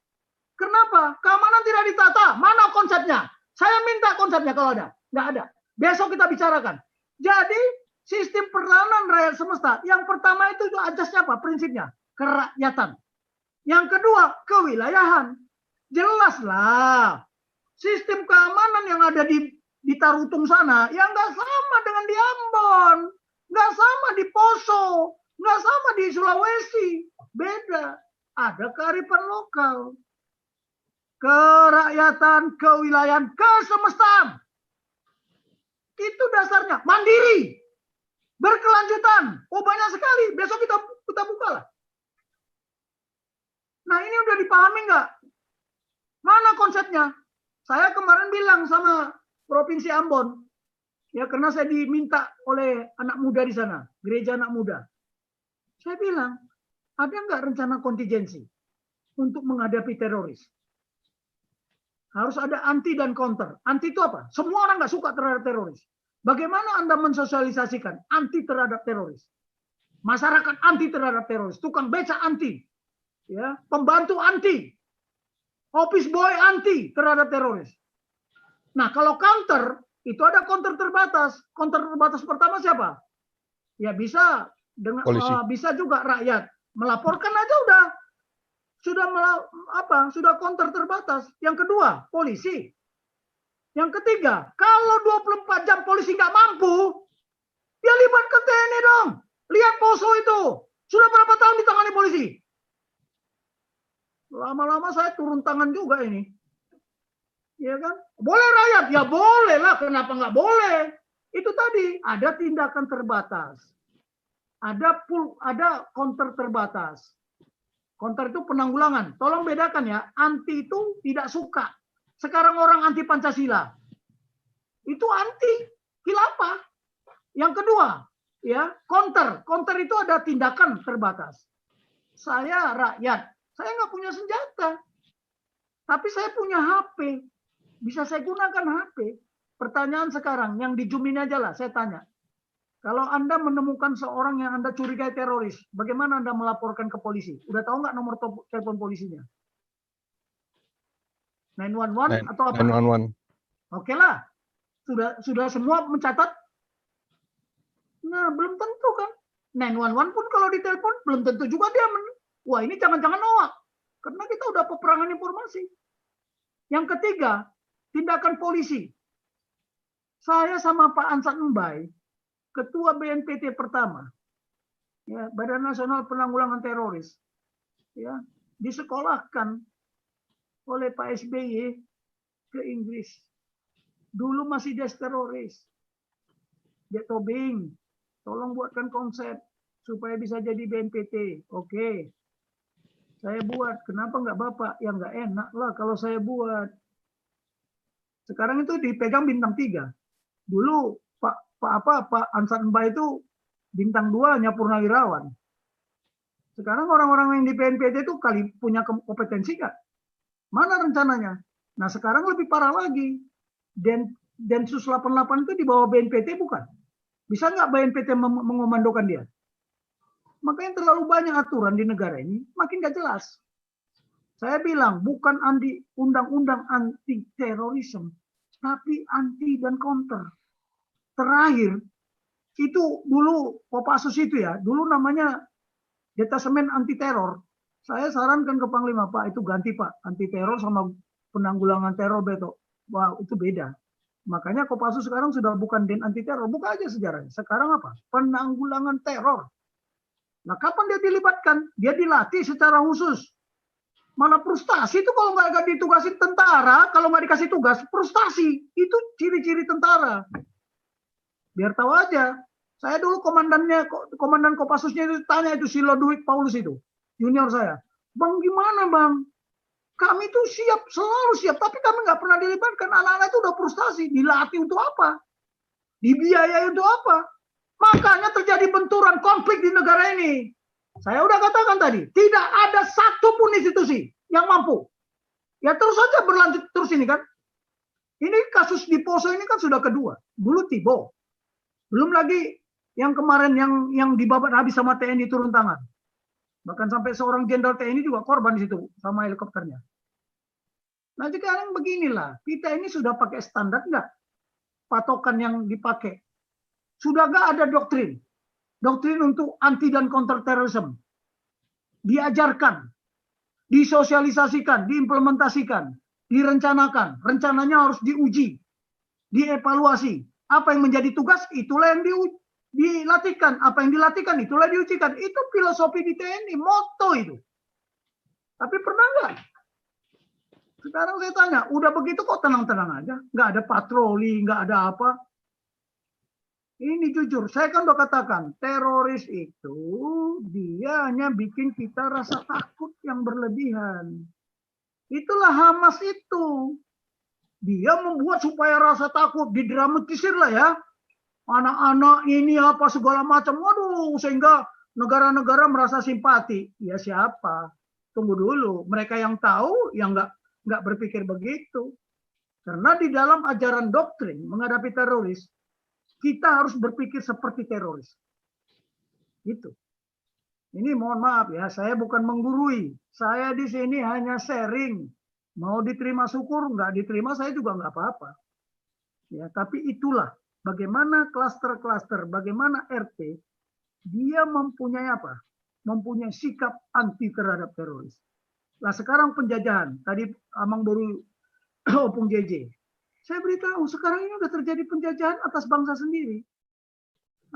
Speaker 5: Kenapa? Keamanan tidak ditata. Mana konsepnya? Saya minta konsepnya kalau ada. Nggak ada. Besok kita bicarakan. Jadi, sistem peranan rakyat semesta. Yang pertama itu ajasnya apa? Prinsipnya. Kerakyatan. Yang kedua, kewilayahan. Jelaslah. Sistem keamanan yang ada di Tarutung sana, yang nggak sama dengan di Ambon. Nggak sama di Poso. Nggak sama di Sulawesi. Beda. Ada kearifan lokal. Kerakyatan, kewilayahan, kesemestaan. Itu dasarnya. Mandiri. Berkelanjutan. Oh, banyak sekali. Besok kita buka lah. Nah, ini udah dipahami nggak? Mana konsepnya? Saya kemarin bilang sama Provinsi Ambon. Ya, karena saya diminta oleh anak muda di sana. Gereja anak muda. Saya bilang, ada nggak rencana kontingensi untuk menghadapi teroris? Harus ada anti dan counter. Anti itu apa? Semua orang nggak suka terhadap teroris. Bagaimana Anda mensosialisasikan anti terhadap teroris? Masyarakat anti terhadap teroris. Tukang beca anti. Ya, pembantu anti. Office boy anti terhadap teroris. Nah, kalau counter, itu ada counter terbatas. Counter terbatas pertama siapa? Ya bisa dengan bisa juga rakyat melaporkan aja sudah counter terbatas. Yang kedua, polisi. Yang ketiga, kalau 24 jam polisi nggak mampu, ya libat ke TNI dong. Lihat Poso itu. Sudah berapa tahun ditangani polisi? Lama-lama saya turun tangan juga ini. Ya kan? Boleh rakyat? Ya boleh lah. Kenapa nggak boleh? Itu tadi, ada tindakan terbatas. Ada counter terbatas. Counter itu penanggulangan. Tolong bedakan ya. Anti itu tidak suka. Sekarang orang anti Pancasila. Itu anti khilafah. Yang kedua, ya, counter. Counter itu ada tindakan terbatas. Saya rakyat. Saya nggak punya senjata. Tapi saya punya HP. Bisa saya gunakan HP. Pertanyaan sekarang, yang di Zoom ini aja lah, saya tanya. Kalau Anda menemukan seorang yang Anda curigai teroris, bagaimana Anda melaporkan ke polisi? Udah tahu nggak nomor telepon polisinya? 911 atau apa?
Speaker 8: 911.
Speaker 5: Oke lah. Sudah semua mencatat? Nah, belum tentu kan. 911 pun kalau ditelepon, belum tentu juga dia wah, ini jangan-jangan hoax. Karena kita udah peperangan informasi. Yang ketiga, tindakan polisi. Saya sama Pak Ansat Mbai, Ketua BNPT pertama, ya, Badan Nasional Penanggulangan Teroris, ya, disekolahkan oleh Pak SBY ke Inggris. Dulu masih des teroris. Dia Tobing, tolong buatkan konsep supaya bisa jadi BNPT. Oke. Saya buat. Kenapa nggak Bapak? Ya nggak enak lah kalau saya buat. Sekarang itu dipegang bintang 3. Dulu Pak Ansat Mbai itu bintang 2 hanya purnawirawan. Sekarang orang-orang yang di BNPT itu kali punya kompetensi nggak? Mana rencananya? Nah, sekarang lebih parah lagi. Densus 88 itu di bawah BNPT bukan? Bisa nggak BNPT mengomandokan dia? Makanya terlalu banyak aturan di negara ini, makin nggak jelas. Saya bilang bukan undang-undang anti terorisme, tapi anti dan counter. Terakhir itu dulu Kopassus itu ya, dulu namanya Detasemen Anti Teror. Saya sarankan ke Panglima, Pak, itu ganti Pak, anti teror sama penanggulangan teror beto. Wah, itu beda. Makanya Kopassus sekarang sudah bukan Den Anti Teror, buka aja sejarahnya. Sekarang apa? Penanggulangan teror. Nah, kapan dia dilibatkan? Dia dilatih secara khusus. Mana frustasi itu kalau nggak ditugasin tentara, kalau nggak dikasih tugas, frustasi. Itu ciri-ciri tentara. Biar tahu aja. Saya dulu komandan Kopassusnya itu tanya itu si Ludwig Paulus itu, junior saya. Bang, gimana Bang? Kami tuh siap, selalu siap, tapi kami nggak pernah dilibatkan. Anak-anak itu udah frustasi. Dilatih untuk apa? Dibiayai untuk apa? Makanya terjadi benturan konflik di negara ini. Saya udah katakan tadi, tidak ada satupun institusi yang mampu. Ya terus saja berlanjut terus ini kan. Ini kasus di Poso ini kan sudah kedua. Dulu Tibo. Belum lagi yang kemarin yang dibabat habis sama TNI turun tangan. Bahkan sampai seorang jenderal TNI juga korban di situ sama helikopternya. Nah sekarang beginilah, kita ini sudah pakai standar nggak? Patokan yang dipakai. Sudah nggak ada doktrin. Doktrin untuk anti dan counter terorisme. Diajarkan, disosialisasikan, diimplementasikan, direncanakan. Rencananya harus diuji, dievaluasi. Apa yang menjadi tugas, itulah yang dilatihkan. Apa yang dilatihkan, itulah diujikan. Itu filosofi di TNI, moto itu. Tapi pernah nggak? Sekarang saya tanya, udah begitu kok tenang-tenang aja? Nggak ada patroli, nggak ada apa? Ini jujur, saya kan udah katakan, teroris itu dia hanya bikin kita rasa takut yang berlebihan. Itulah Hamas itu. Dia membuat supaya rasa takut, didramatisir lah ya. Anak-anak ini apa segala macam. Waduh, sehingga negara-negara merasa simpati. Ya siapa? Tunggu dulu. Mereka yang tahu, yang nggak berpikir begitu. Karena di dalam ajaran doktrin menghadapi teroris, kita harus berpikir seperti teroris. Gitu. Ini mohon maaf ya, saya bukan menggurui. Saya di sini hanya sharing. Mau diterima syukur, nggak diterima saya juga nggak apa-apa. Ya, tapi itulah bagaimana klaster-klaster, bagaimana RT, dia mempunyai apa? Mempunyai sikap anti terhadap teroris. Nah sekarang penjajahan, tadi Amang baru opung JJ. Saya beritahu, sekarang ini udah terjadi penjajahan atas bangsa sendiri.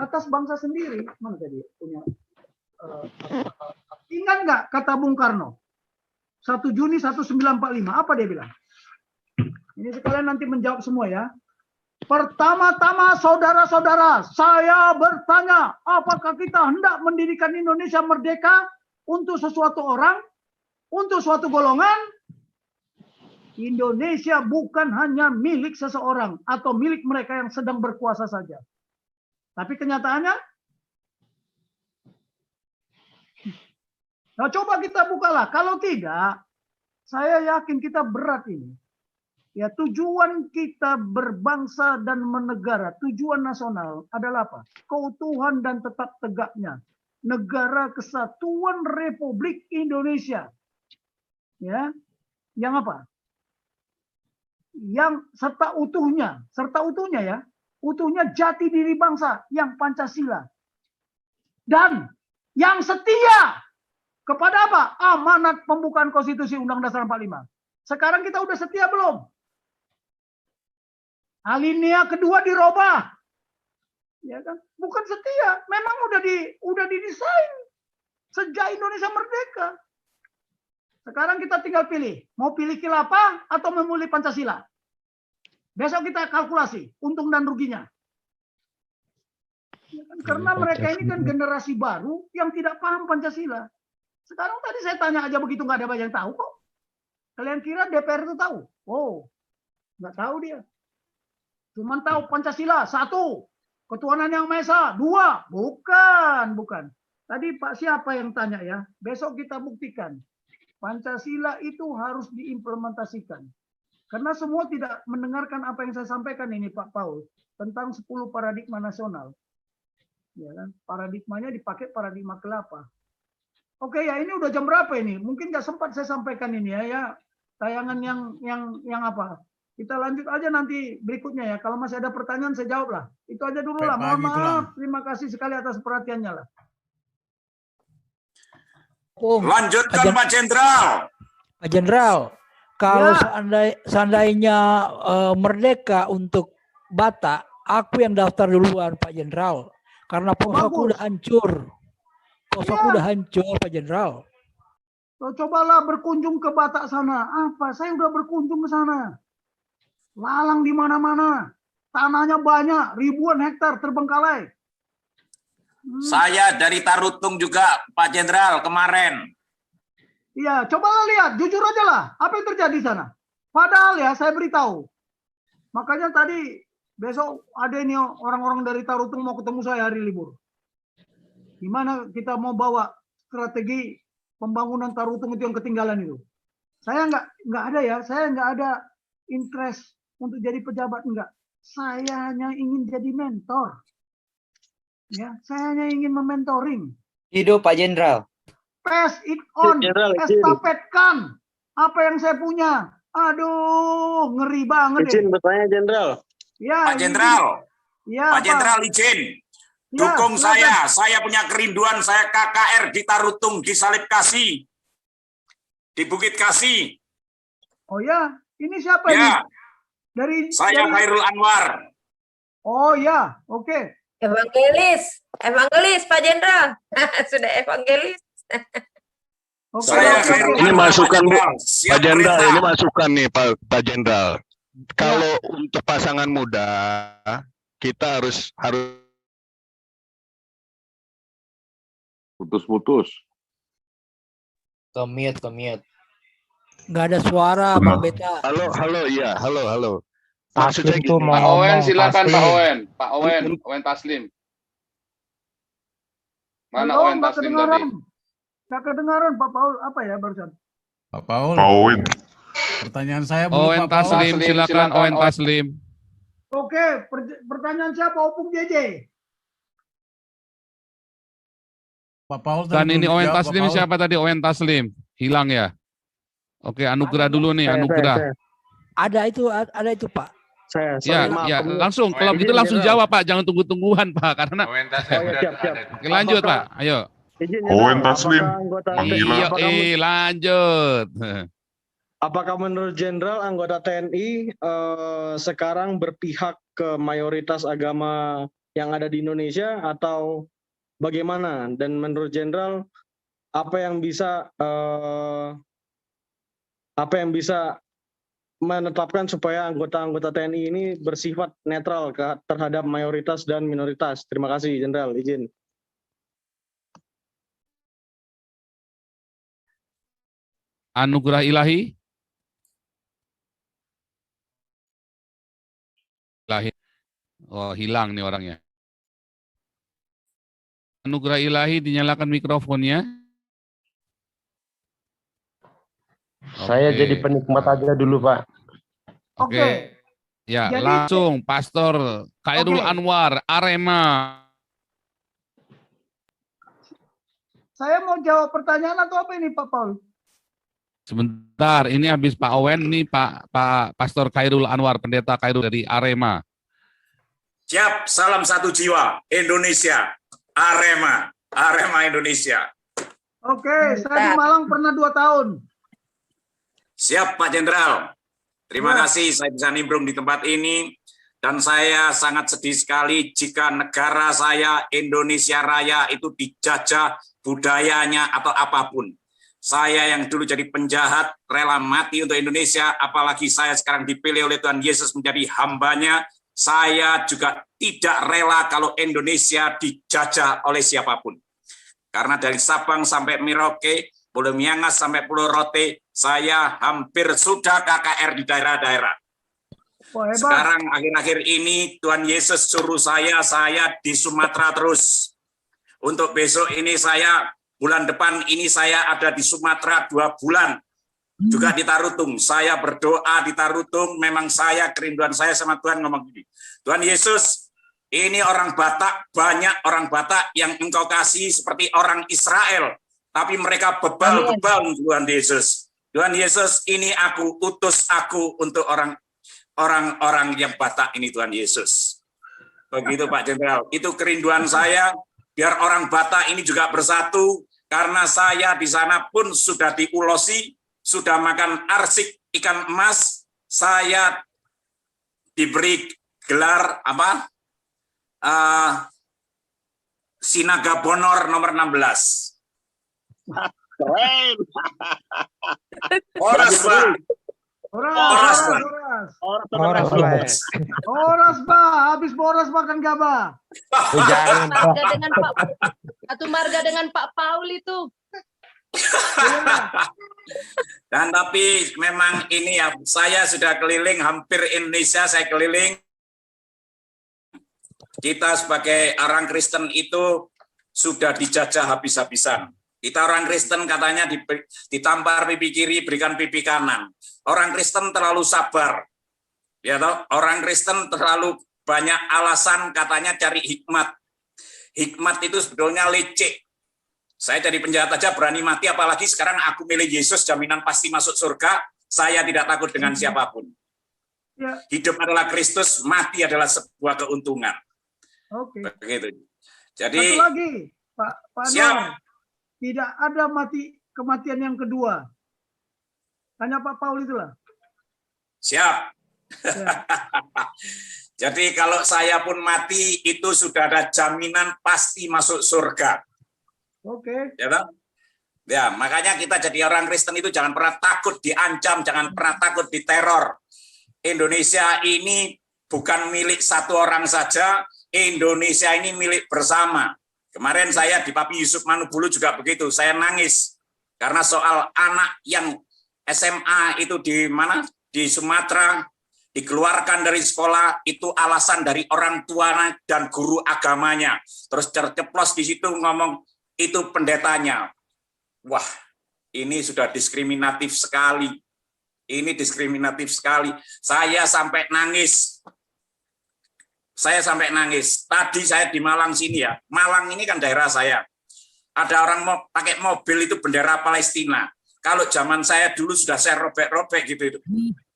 Speaker 5: Atas bangsa sendiri. Mana tadi punya? Ingat nggak kata Bung Karno? 1 Juni 1945, apa dia bilang? Ini sekalian nanti menjawab semua ya. Pertama-tama saudara-saudara, saya bertanya, apakah kita hendak mendirikan Indonesia merdeka untuk sesuatu orang, untuk suatu golongan? Indonesia bukan hanya milik seseorang atau milik mereka yang sedang berkuasa saja. Tapi kenyataannya, nah coba kita bukalah. Kalau tidak, saya yakin kita berat ini. Ya tujuan kita berbangsa dan menegara, tujuan nasional adalah apa? Keutuhan dan tetap tegaknya negara kesatuan Republik Indonesia. Ya, yang apa? Yang serta utuhnya ya, utuhnya jati diri bangsa yang Pancasila. Dan yang setia kepada apa? Amanat pembukaan konstitusi Undang-Undang Dasar 45. Sekarang kita udah setia belum? Alinea kedua dirubah. Ya kan? Bukan setia, memang udah didesain sejak Indonesia merdeka. Sekarang kita tinggal pilih, mau pilih khilafah atau memilih Pancasila. Besok kita kalkulasi untung dan ruginya. Ya kan? Karena mereka ini kan generasi baru yang tidak paham Pancasila. Sekarang tadi saya tanya aja begitu nggak ada banyak yang tahu kok. Kalian kira DPR itu tahu? Oh, nggak tahu dia. Cuman tahu Pancasila 1, ketuhanan yang Maha Esa 2, bukan. Tadi Pak siapa yang tanya ya? Besok kita buktikan. Pancasila itu harus diimplementasikan. Karena semua tidak mendengarkan apa yang saya sampaikan ini Pak Paul tentang 10 paradigma nasional. Ya kan? Paradigmanya dipakai paradigma kelapa. Oke ya, ini udah jam berapa ini? Mungkin nggak sempat saya sampaikan ini ya tayangan yang apa? Kita lanjut aja nanti berikutnya ya. Kalau masih ada pertanyaan saya jawab lah. Itu aja dulu lah. Mohon maaf. Terima kasih sekali atas perhatiannya lah.
Speaker 12: Lanjutkan Pak Jenderal.
Speaker 6: Pak Jenderal, kalau
Speaker 5: Ya.
Speaker 6: seandainya merdeka untuk Batak, aku yang daftar duluan Pak Jenderal. Karena posoku udah hancur. Posoku udah hancur Pak Jenderal.
Speaker 5: Cobalah berkunjung ke Batak sana. Apa? Saya udah berkunjung ke sana. Lalang di mana-mana. Tanahnya banyak, ribuan hektar terbengkalai.
Speaker 12: Saya dari Tarutung juga, Pak Jenderal, kemarin.
Speaker 5: Iya, cobalah lihat, jujur aja lah. Apa yang terjadi di sana? Padahal ya, saya beritahu. Makanya tadi, besok ada ini orang-orang dari Tarutung mau ketemu saya hari libur. Gimana kita mau bawa strategi pembangunan Tarutung itu yang ketinggalan itu. Saya nggak ada ya, saya nggak ada interest untuk jadi pejabat, enggak. Saya hanya ingin jadi mentor. Ya, saya hanya ingin mementoring.
Speaker 10: Hidup Pak Jenderal.
Speaker 5: Pass it on, estafetkan apa yang saya punya. Aduh, ngeri banget.
Speaker 7: Izin bertanya Jenderal.
Speaker 5: Ya,
Speaker 12: Pak Jenderal.
Speaker 5: Ya,
Speaker 12: Pak Jenderal izin. Dukung
Speaker 5: silakan.
Speaker 12: saya punya kerinduan, saya KKR di Tarutung, di Salib Kasih, di Bukit Kasih.
Speaker 5: Oh ya, ini siapa
Speaker 12: Ya.
Speaker 5: ini?
Speaker 12: Saya Khairul Anwar.
Speaker 5: Oh ya, oke.
Speaker 9: Evangelis Pak Jenderal. Sudah evangelis.
Speaker 12: Saya Khairul
Speaker 8: Ini
Speaker 12: Anwar,
Speaker 8: masukan Bu,
Speaker 12: Siap
Speaker 8: Pak Jenderal.
Speaker 12: perintah.
Speaker 8: Ini masukan nih Pak Jenderal. Kalau untuk pasangan muda, kita harus
Speaker 2: Putus-putus.
Speaker 10: Commute.
Speaker 6: Nggak ada suara Bang Beta.
Speaker 8: halo, iya, halo.
Speaker 2: Maksudnya
Speaker 8: Maksudnya gini,
Speaker 2: Pak Owen, silakan Pak Owen. Owen Taslim. Mana
Speaker 5: Halo,
Speaker 2: Owen
Speaker 5: nggak
Speaker 2: Taslim
Speaker 5: kedengaran.
Speaker 2: tadi?
Speaker 5: Nggak kedengaran Pak Paul apa ya barusan?
Speaker 13: Pak Paul. Pertanyaan saya belum
Speaker 1: Owen
Speaker 13: Pak Paul.
Speaker 1: Taslim, silakan Owen Taslim.
Speaker 5: Oke, pertanyaan siapa? Opung JJ.
Speaker 13: Pak Paul
Speaker 1: Dan
Speaker 13: tadi
Speaker 1: ini
Speaker 13: belum
Speaker 1: Owen
Speaker 13: dijawab, Pak
Speaker 1: Taslim
Speaker 13: Paul.
Speaker 1: siapa tadi? Owen Taslim. Hilang ya? Oke, Anugerah dulu nih, Anugerah.
Speaker 6: Ada itu Pak.
Speaker 1: Ya, langsung. Kalau gitu langsung jawab Pak, jangan tunggu-tungguhan Pak, karena.
Speaker 7: siap.
Speaker 1: Oke, lanjut Pak, ayo.
Speaker 7: Owen Taslim.
Speaker 1: Iya, lanjut.
Speaker 7: Apakah menurut Jenderal anggota TNI sekarang berpihak ke mayoritas agama yang ada di Indonesia atau bagaimana? Dan menurut Jenderal apa yang bisa menetapkan supaya anggota-anggota TNI ini bersifat netral terhadap mayoritas dan minoritas? Terima kasih Jenderal, izin.
Speaker 1: Anugerah Ilahi. Oh, hilang nih orangnya. Anugerah Ilahi, dinyalakan mikrofonnya.
Speaker 10: Saya jadi penikmat aja dulu Pak.
Speaker 1: Oke. Ya,
Speaker 5: Jadi-
Speaker 1: langsung Pastor Khairul Anwar, Arema.
Speaker 5: Saya mau jawab pertanyaan atau apa ini Pak Paul?
Speaker 1: Sebentar, ini habis Pak Owen, ini Pak Pastor Khairul Anwar, Pendeta Khairul dari Arema.
Speaker 12: Siap, salam satu jiwa, Indonesia, Arema Indonesia.
Speaker 5: Oke, saya di Malang pernah 2 tahun.
Speaker 12: Siap Pak Jenderal. Terima kasih saya bisa nimbrung di tempat ini. Dan saya sangat sedih sekali jika negara saya, Indonesia Raya, itu dijajah budayanya atau apapun. Saya yang dulu jadi penjahat, rela mati untuk Indonesia, apalagi saya sekarang dipilih oleh Tuhan Yesus menjadi hambanya, saya juga tidak rela kalau Indonesia dijajah oleh siapapun. Karena dari Sabang sampai Merauke, Pulau Miangas sampai Pulau Rote, saya hampir sudah KKR di daerah-daerah.
Speaker 5: Wah, hebat.
Speaker 12: Sekarang akhir-akhir ini Tuhan Yesus suruh saya di Sumatera terus. Untuk besok ini bulan depan ini saya ada di Sumatera 2 bulan. Juga di Tarutung. Saya berdoa di Tarutung, memang kerinduan saya sama Tuhan ngomong gini. Tuhan Yesus, ini orang Batak, banyak orang Batak yang engkau kasih seperti orang Israel. tapi mereka bebal-bebal Tuhan Yesus. Tuhan Yesus, ini aku, utus aku untuk orang-orang yang Batak ini Tuhan Yesus. Begitu Pak Jenderal, itu kerinduan saya, biar orang Batak ini juga bersatu, karena saya di sana pun sudah diulosi, sudah makan arsik ikan emas, saya diberi gelar apa? Sinaga Bonor nomor 16.
Speaker 14: Keren.
Speaker 12: Oras, Pak.
Speaker 5: Oras, Pak. Habis boros makan gabah.
Speaker 4: Satu marga dengan Pak Paul itu.
Speaker 12: Dan tapi memang ini ya, saya sudah keliling hampir Indonesia, saya keliling. Kita sebagai orang Kristen itu sudah dijajah habis-habisan. Kita orang Kristen katanya ditampar pipi kiri, berikan pipi kanan. Orang Kristen terlalu sabar. Ya toh? Orang Kristen terlalu banyak alasan katanya cari hikmat. Hikmat itu sebetulnya lecek. Saya jadi penjahat aja berani mati, apalagi sekarang aku milih Yesus, jaminan pasti masuk surga. Saya tidak takut dengan siapapun.
Speaker 5: Ya.
Speaker 12: Hidup adalah Kristus, mati adalah sebuah keuntungan.
Speaker 5: Oke.
Speaker 12: Begitu. Jadi
Speaker 5: satu lagi, Pak
Speaker 12: siap.
Speaker 5: Anwar, tidak ada kematian yang kedua. Hanya Pak Paul itulah.
Speaker 12: Siap.
Speaker 5: Ya.
Speaker 12: Jadi kalau saya pun mati, itu sudah ada jaminan pasti masuk surga.
Speaker 5: Oke.
Speaker 12: Ya, Bang? Ya, makanya kita jadi orang Kristen itu jangan pernah takut diancam, jangan pernah takut diteror. Indonesia ini bukan milik satu orang saja, Indonesia ini milik bersama. Kemarin saya di Papi Yusuf Manubulu juga begitu, saya nangis karena soal anak yang SMA itu di mana? Di Sumatera, dikeluarkan dari sekolah, itu alasan dari orang tua dan guru agamanya. Terus terceplos di situ ngomong itu pendetanya. Wah, ini sudah diskriminatif sekali. Ini diskriminatif sekali. Saya sampai nangis. Tadi saya di Malang sini ya. Malang ini kan daerah saya. Ada orang mau pakai mobil itu bendera Palestina. Kalau zaman saya dulu sudah saya robek-robek gitu.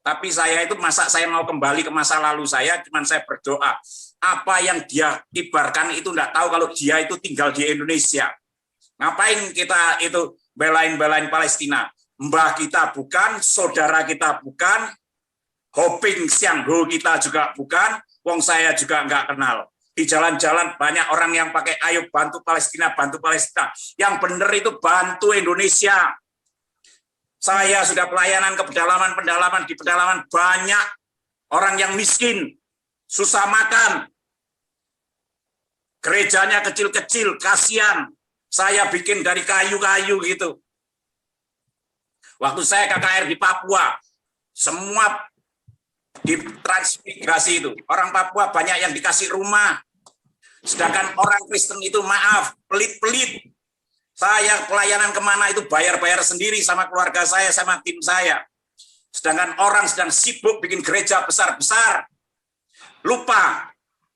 Speaker 12: Tapi saya itu saya mau kembali ke masa lalu saya, cuman saya berdoa. Apa yang dia kibarkan itu enggak tahu kalau dia itu tinggal di Indonesia. Ngapain kita itu belain Palestina? Mbah kita bukan, saudara kita bukan, Hoping Siangho kita juga bukan, wong saya juga nggak kenal. Di jalan-jalan banyak orang yang pakai ayo bantu Palestina, bantu Palestina. Yang benar itu bantu Indonesia. Saya sudah pelayanan ke pedalaman, di pedalaman banyak orang yang miskin, susah makan. Gerejanya kecil-kecil, kasihan. Saya bikin dari kayu-kayu gitu. Waktu saya KKR di Papua, semua ditransmigrasi itu. Orang Papua banyak yang dikasih rumah. Sedangkan orang Kristen itu maaf, pelit-pelit. Saya pelayanan kemana itu bayar-bayar sendiri sama keluarga saya, sama tim saya. Sedangkan orang sedang sibuk bikin gereja besar-besar. Lupa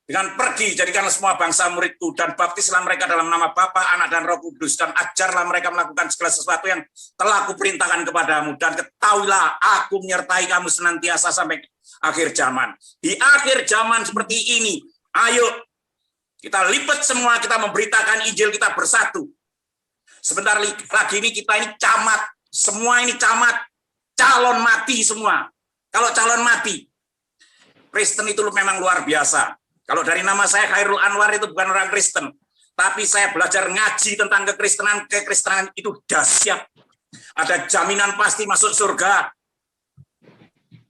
Speaker 12: dengan pergi, jadikanlah semua bangsa muridku dan baptislah mereka dalam nama Bapa, Anak, dan Roh Kudus, dan ajarlah mereka melakukan segala sesuatu yang telah kuperintahkan kepadamu, dan ketahuilah aku menyertai kamu senantiasa sampai akhir zaman. Di akhir zaman seperti ini, ayo kita lipat semua, kita memberitakan Injil, kita bersatu. Sebentar lagi ini kita ini camat, semua ini camat, calon mati semua. Kalau calon mati, Kristen itu memang luar biasa. Kalau dari nama saya Khairul Anwar itu bukan orang Kristen, tapi saya belajar ngaji tentang kekristenan itu dahsyat. Ada jaminan pasti masuk surga.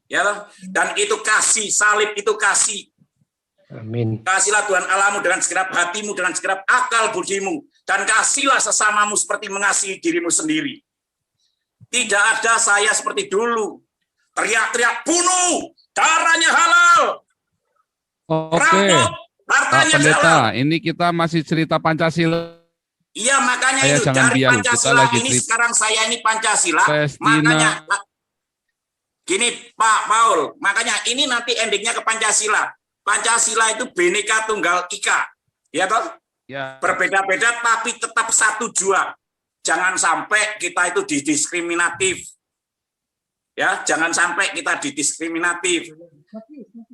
Speaker 12: Ya, dan itu kasih, salib itu kasih.
Speaker 10: Amin.
Speaker 12: Kasihlah Tuhan Allahmu dengan segenap hatimu, dengan segenap akal budimu, dan kasihlah sesamamu seperti mengasihi dirimu sendiri. Tidak ada saya seperti dulu. Teriak-teriak, bunuh, darahnya halal.
Speaker 1: Oke, Pak Pendeta, ini kita masih cerita Pancasila.
Speaker 12: Iya, makanya
Speaker 1: Saya
Speaker 12: itu
Speaker 1: jangan
Speaker 12: dari
Speaker 1: biar,
Speaker 12: Pancasila
Speaker 1: kita
Speaker 12: ini
Speaker 1: lagi
Speaker 12: sekarang saya ini Pancasila.
Speaker 1: Palestina.
Speaker 12: Makanya gini Pak Paul, makanya ini nanti endingnya ke Pancasila. Pancasila itu Bhinneka Tunggal Ika, ya toh?
Speaker 1: Ya.
Speaker 12: Berbeda-beda tapi tetap satu jua. jangan sampai kita itu didiskriminatif. Ya, jangan sampai kita didiskriminatif.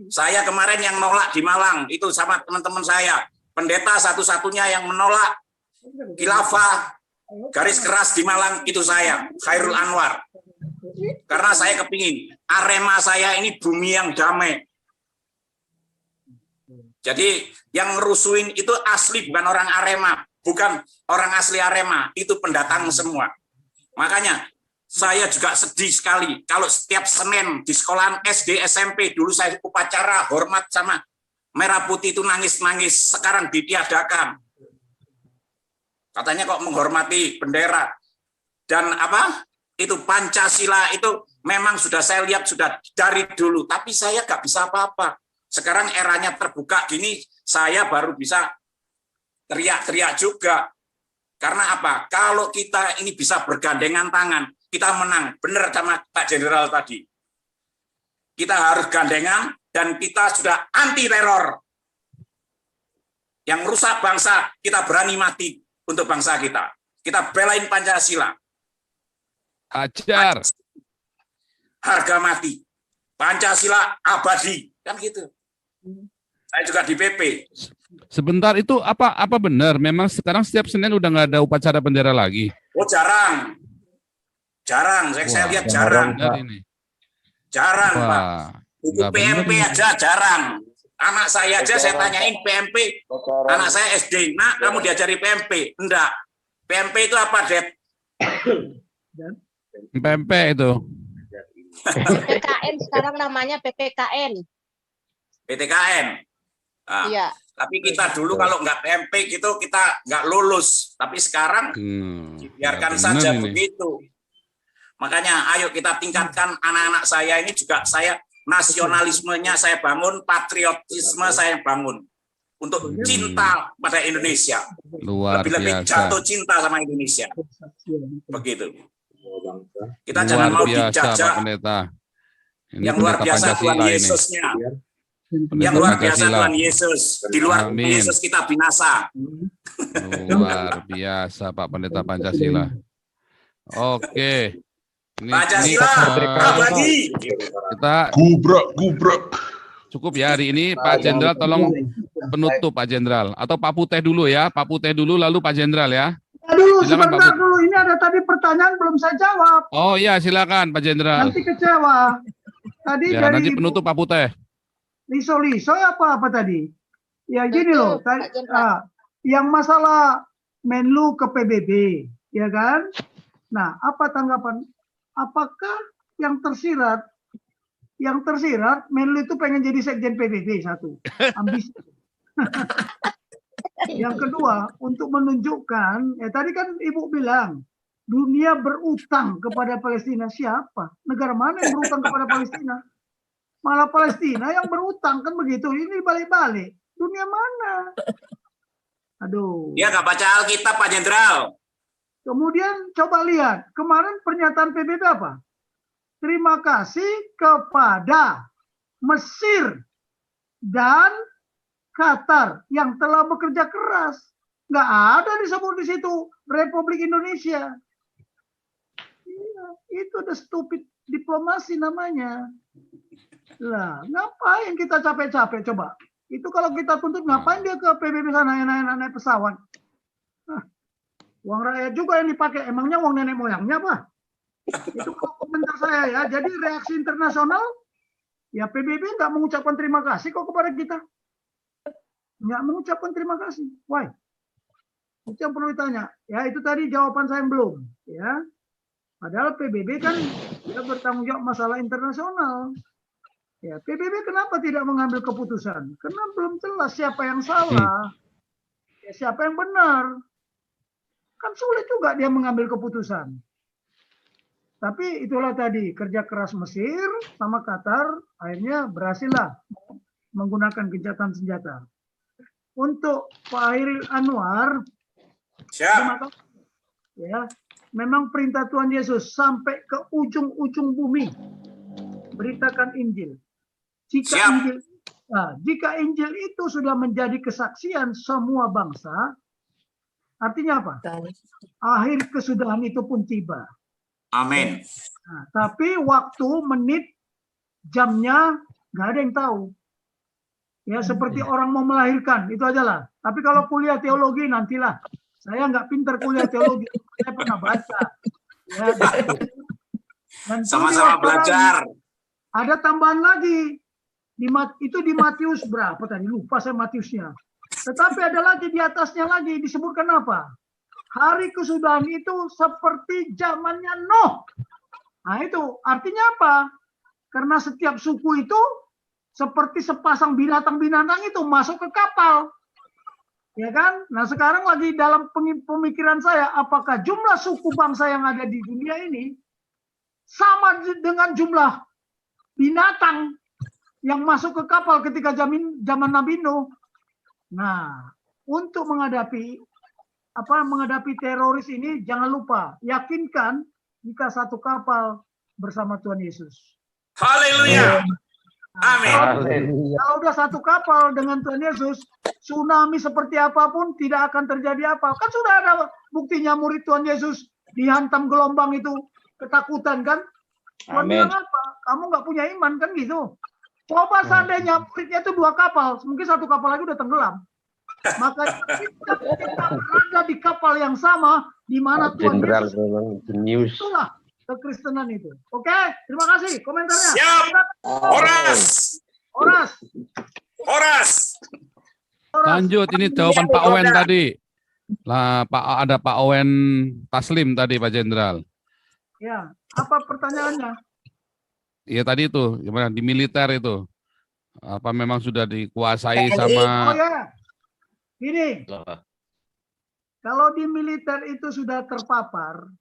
Speaker 12: Saya kemarin yang nolak di Malang itu sama teman-teman saya, pendeta satu-satunya yang menolak khilafah garis keras di Malang itu saya, Khairul Anwar. Karena saya kepingin Arema saya ini bumi yang damai. Jadi yang ngerusuin itu asli bukan orang Arema, bukan orang asli Arema, itu pendatang semua. Makanya saya juga sedih sekali kalau setiap Senin di sekolahan SD, SMP dulu saya upacara hormat sama merah putih itu nangis-nangis, sekarang ditiadakan. Katanya kok menghormati bendera. Dan apa? Itu Pancasila itu memang sudah saya lihat sudah dari dulu, tapi saya nggak bisa apa-apa. Sekarang eranya terbuka gini, saya baru bisa teriak-teriak juga. Karena apa? Kalau kita ini bisa bergandengan tangan, kita menang. Benar sama Pak Jenderal tadi. Kita harus gandengan dan kita sudah anti teror. Yang rusak bangsa, kita berani mati untuk bangsa kita. Kita belain Pancasila.
Speaker 1: Ajar.
Speaker 12: Harga mati. Pancasila abadi. Kan gitu. Saya juga di PP.
Speaker 1: Sebentar, itu apa benar? Memang sekarang setiap Senin udah nggak ada upacara bendera lagi?
Speaker 12: Oh, jarang. Jarang, saya lihat jarang. Jarang,
Speaker 1: Wah,
Speaker 12: Pak. Buku PMP aja jarang. Anak saya aja saya tanyain PMP, anak saya SD, nak kamu diajari PMP? Enggak. PMP itu apa, Dep?
Speaker 1: PMP itu.
Speaker 4: PPKN sekarang namanya PPKN.
Speaker 12: PTKN. Nah,
Speaker 4: Iya.
Speaker 12: tapi kita dulu kalau nggak PMP gitu kita nggak lulus. Tapi sekarang biarkan saja begitu. Makanya ayo kita tingkatkan anak-anak saya ini juga saya nasionalismenya saya bangun, patriotisme saya bangun untuk cinta pada Indonesia. Lebih-lebih jatuh cinta sama Indonesia. Begitu. Kita jangan mau dijajah.
Speaker 1: Pak Pendeta. Ini
Speaker 12: yang luar biasa Tuhan Yesusnya. Yang luar biasa Tuhan Yesus. Di luar Yesus kita binasa.
Speaker 1: Luar biasa Pak Pendeta Pancasila. Oke.
Speaker 12: Pancasila abadi.
Speaker 1: Kita gubrak. Cukup ya hari ini Pak Jenderal, tolong penutup Pak Jenderal atau Pak Putih dulu ya. Pak Putih dulu lalu Pak Jenderal ya.
Speaker 5: Aduh,
Speaker 1: Silakan,
Speaker 5: sebentar dulu. Ini ada tadi pertanyaan belum saya jawab.
Speaker 1: Oh iya, silakan Pak Jenderal.
Speaker 5: Nanti kecewa. Tadi
Speaker 1: Ya,
Speaker 5: dari
Speaker 1: nanti penutup Pak Putih.
Speaker 5: Liso apa tadi? Ya gini loh, yang masalah Menlu ke PBB, ya kan? Nah, apa tanggapan? Apakah yang tersirat Menlu itu pengen jadi sekjen PBB satu, ambisi. Yang kedua, untuk menunjukkan, tadi kan Ibu bilang, dunia berutang kepada Palestina. Siapa? Negara mana yang berutang kepada Palestina? Malah Palestina yang berutang, kan begitu. Ini balik-balik. Dunia mana? Aduh.
Speaker 12: Dia nggak baca Alkitab, Pak Jenderal.
Speaker 5: Kemudian coba lihat, kemarin pernyataan PBB apa? Terima kasih kepada Mesir dan Qatar yang telah bekerja keras. Nggak ada disebut di situ Republik Indonesia. Iya, itu the stupid diplomasi namanya. Lah, ngapain kita capek-capek coba? Itu kalau kita tuntut, ngapain dia ke PBB sana naik pesawat? Uang rakyat juga yang dipakai, emangnya uang nenek moyangnya apa? Itu komentar saya ya. Jadi reaksi internasional, ya PBB nggak mengucapkan terima kasih kok kepada kita. Nggak mengucapkan terima kasih. Why? Itu yang perlu ditanya. Ya itu tadi jawaban saya yang belum. Ya, padahal PBB kan dia bertanggung jawab masalah internasional. Ya, PBB kenapa tidak mengambil keputusan? Karena belum jelas siapa yang salah, ya, siapa yang benar. Kan sulit juga dia mengambil keputusan. Tapi itulah tadi, kerja keras Mesir sama Qatar, akhirnya berhasillah menggunakan gencatan senjata. Untuk Pak Khairul Anwar, ya, memang perintah Tuhan Yesus sampai ke ujung-ujung bumi, beritakan Injil. Jika Injil itu sudah menjadi kesaksian semua bangsa, Artinya apa? Akhir kesudahan itu pun tiba.
Speaker 12: Amin.
Speaker 5: Nah, tapi waktu, menit, jamnya nggak ada yang tahu. Ya seperti orang mau melahirkan, itu aja lah. Tapi kalau kuliah teologi nantilah. Saya nggak pintar kuliah teologi, saya pernah baca. Ya, dan
Speaker 12: Sama-sama belajar.
Speaker 5: Ada tambahan lagi. Itu di Matius berapa tadi? Lupa saya Matiusnya. Tetapi ada lagi di atasnya lagi disebutkan apa? Hari kesudahan itu seperti zamannya Nuh. Nah itu artinya apa? Karena setiap suku itu seperti sepasang binatang-binatang itu masuk ke kapal. Ya kan? Nah sekarang lagi dalam pemikiran saya, apakah jumlah suku bangsa yang ada di dunia ini sama dengan jumlah binatang yang masuk ke kapal ketika zaman Nabi Nuh? Nah, untuk menghadapi teroris ini, jangan lupa yakinkan jika satu kapal bersama Tuhan Yesus.
Speaker 12: Haleluya. Amin.
Speaker 5: Kalau udah satu kapal dengan Tuhan Yesus, tsunami seperti apapun tidak akan terjadi apa. Kan sudah ada buktinya murid Tuhan Yesus dihantam gelombang itu ketakutan kan? Tuhan bilang apa? Kamu nggak punya iman kan gitu. Coba seandainya muridnya itu 2 kapal, mungkin satu kapal lagi udah tenggelam. Maka kita berada di kapal yang sama di mana Tuhan Yesus. Itulah kekristenan itu. Oke, terima kasih komentarnya.
Speaker 12: Siap. Horas.
Speaker 1: Lanjut, ini jawaban Pak Owen tadi. Lah, ada Pak Owen Taslim tadi, Pak Jenderal.
Speaker 5: Ya, apa pertanyaannya?
Speaker 1: Iya tadi itu, gimana di militer itu? Apa memang sudah dikuasai sama?
Speaker 5: Oh ya, gini. Kalau di militer itu sudah terpapar,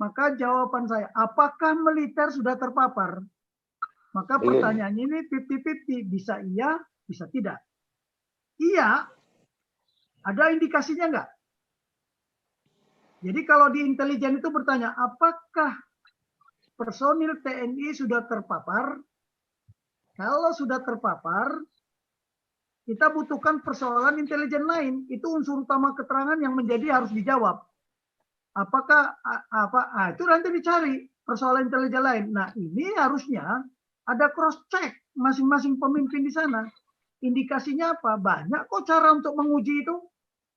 Speaker 5: maka jawaban saya, apakah militer sudah terpapar? Maka pertanyaannya ini 50-50, bisa iya, bisa tidak. Iya, ada indikasinya enggak? Jadi kalau di intelijen itu bertanya, apakah personil TNI sudah terpapar? Kalau sudah terpapar, kita butuhkan persoalan intelijen lain. Itu unsur utama keterangan yang menjadi harus dijawab. Apakah itu nanti dicari persoalan intelijen lain. Nah, ini harusnya ada cross check masing-masing pemimpin di sana. Indikasinya apa? Banyak kok cara untuk menguji itu.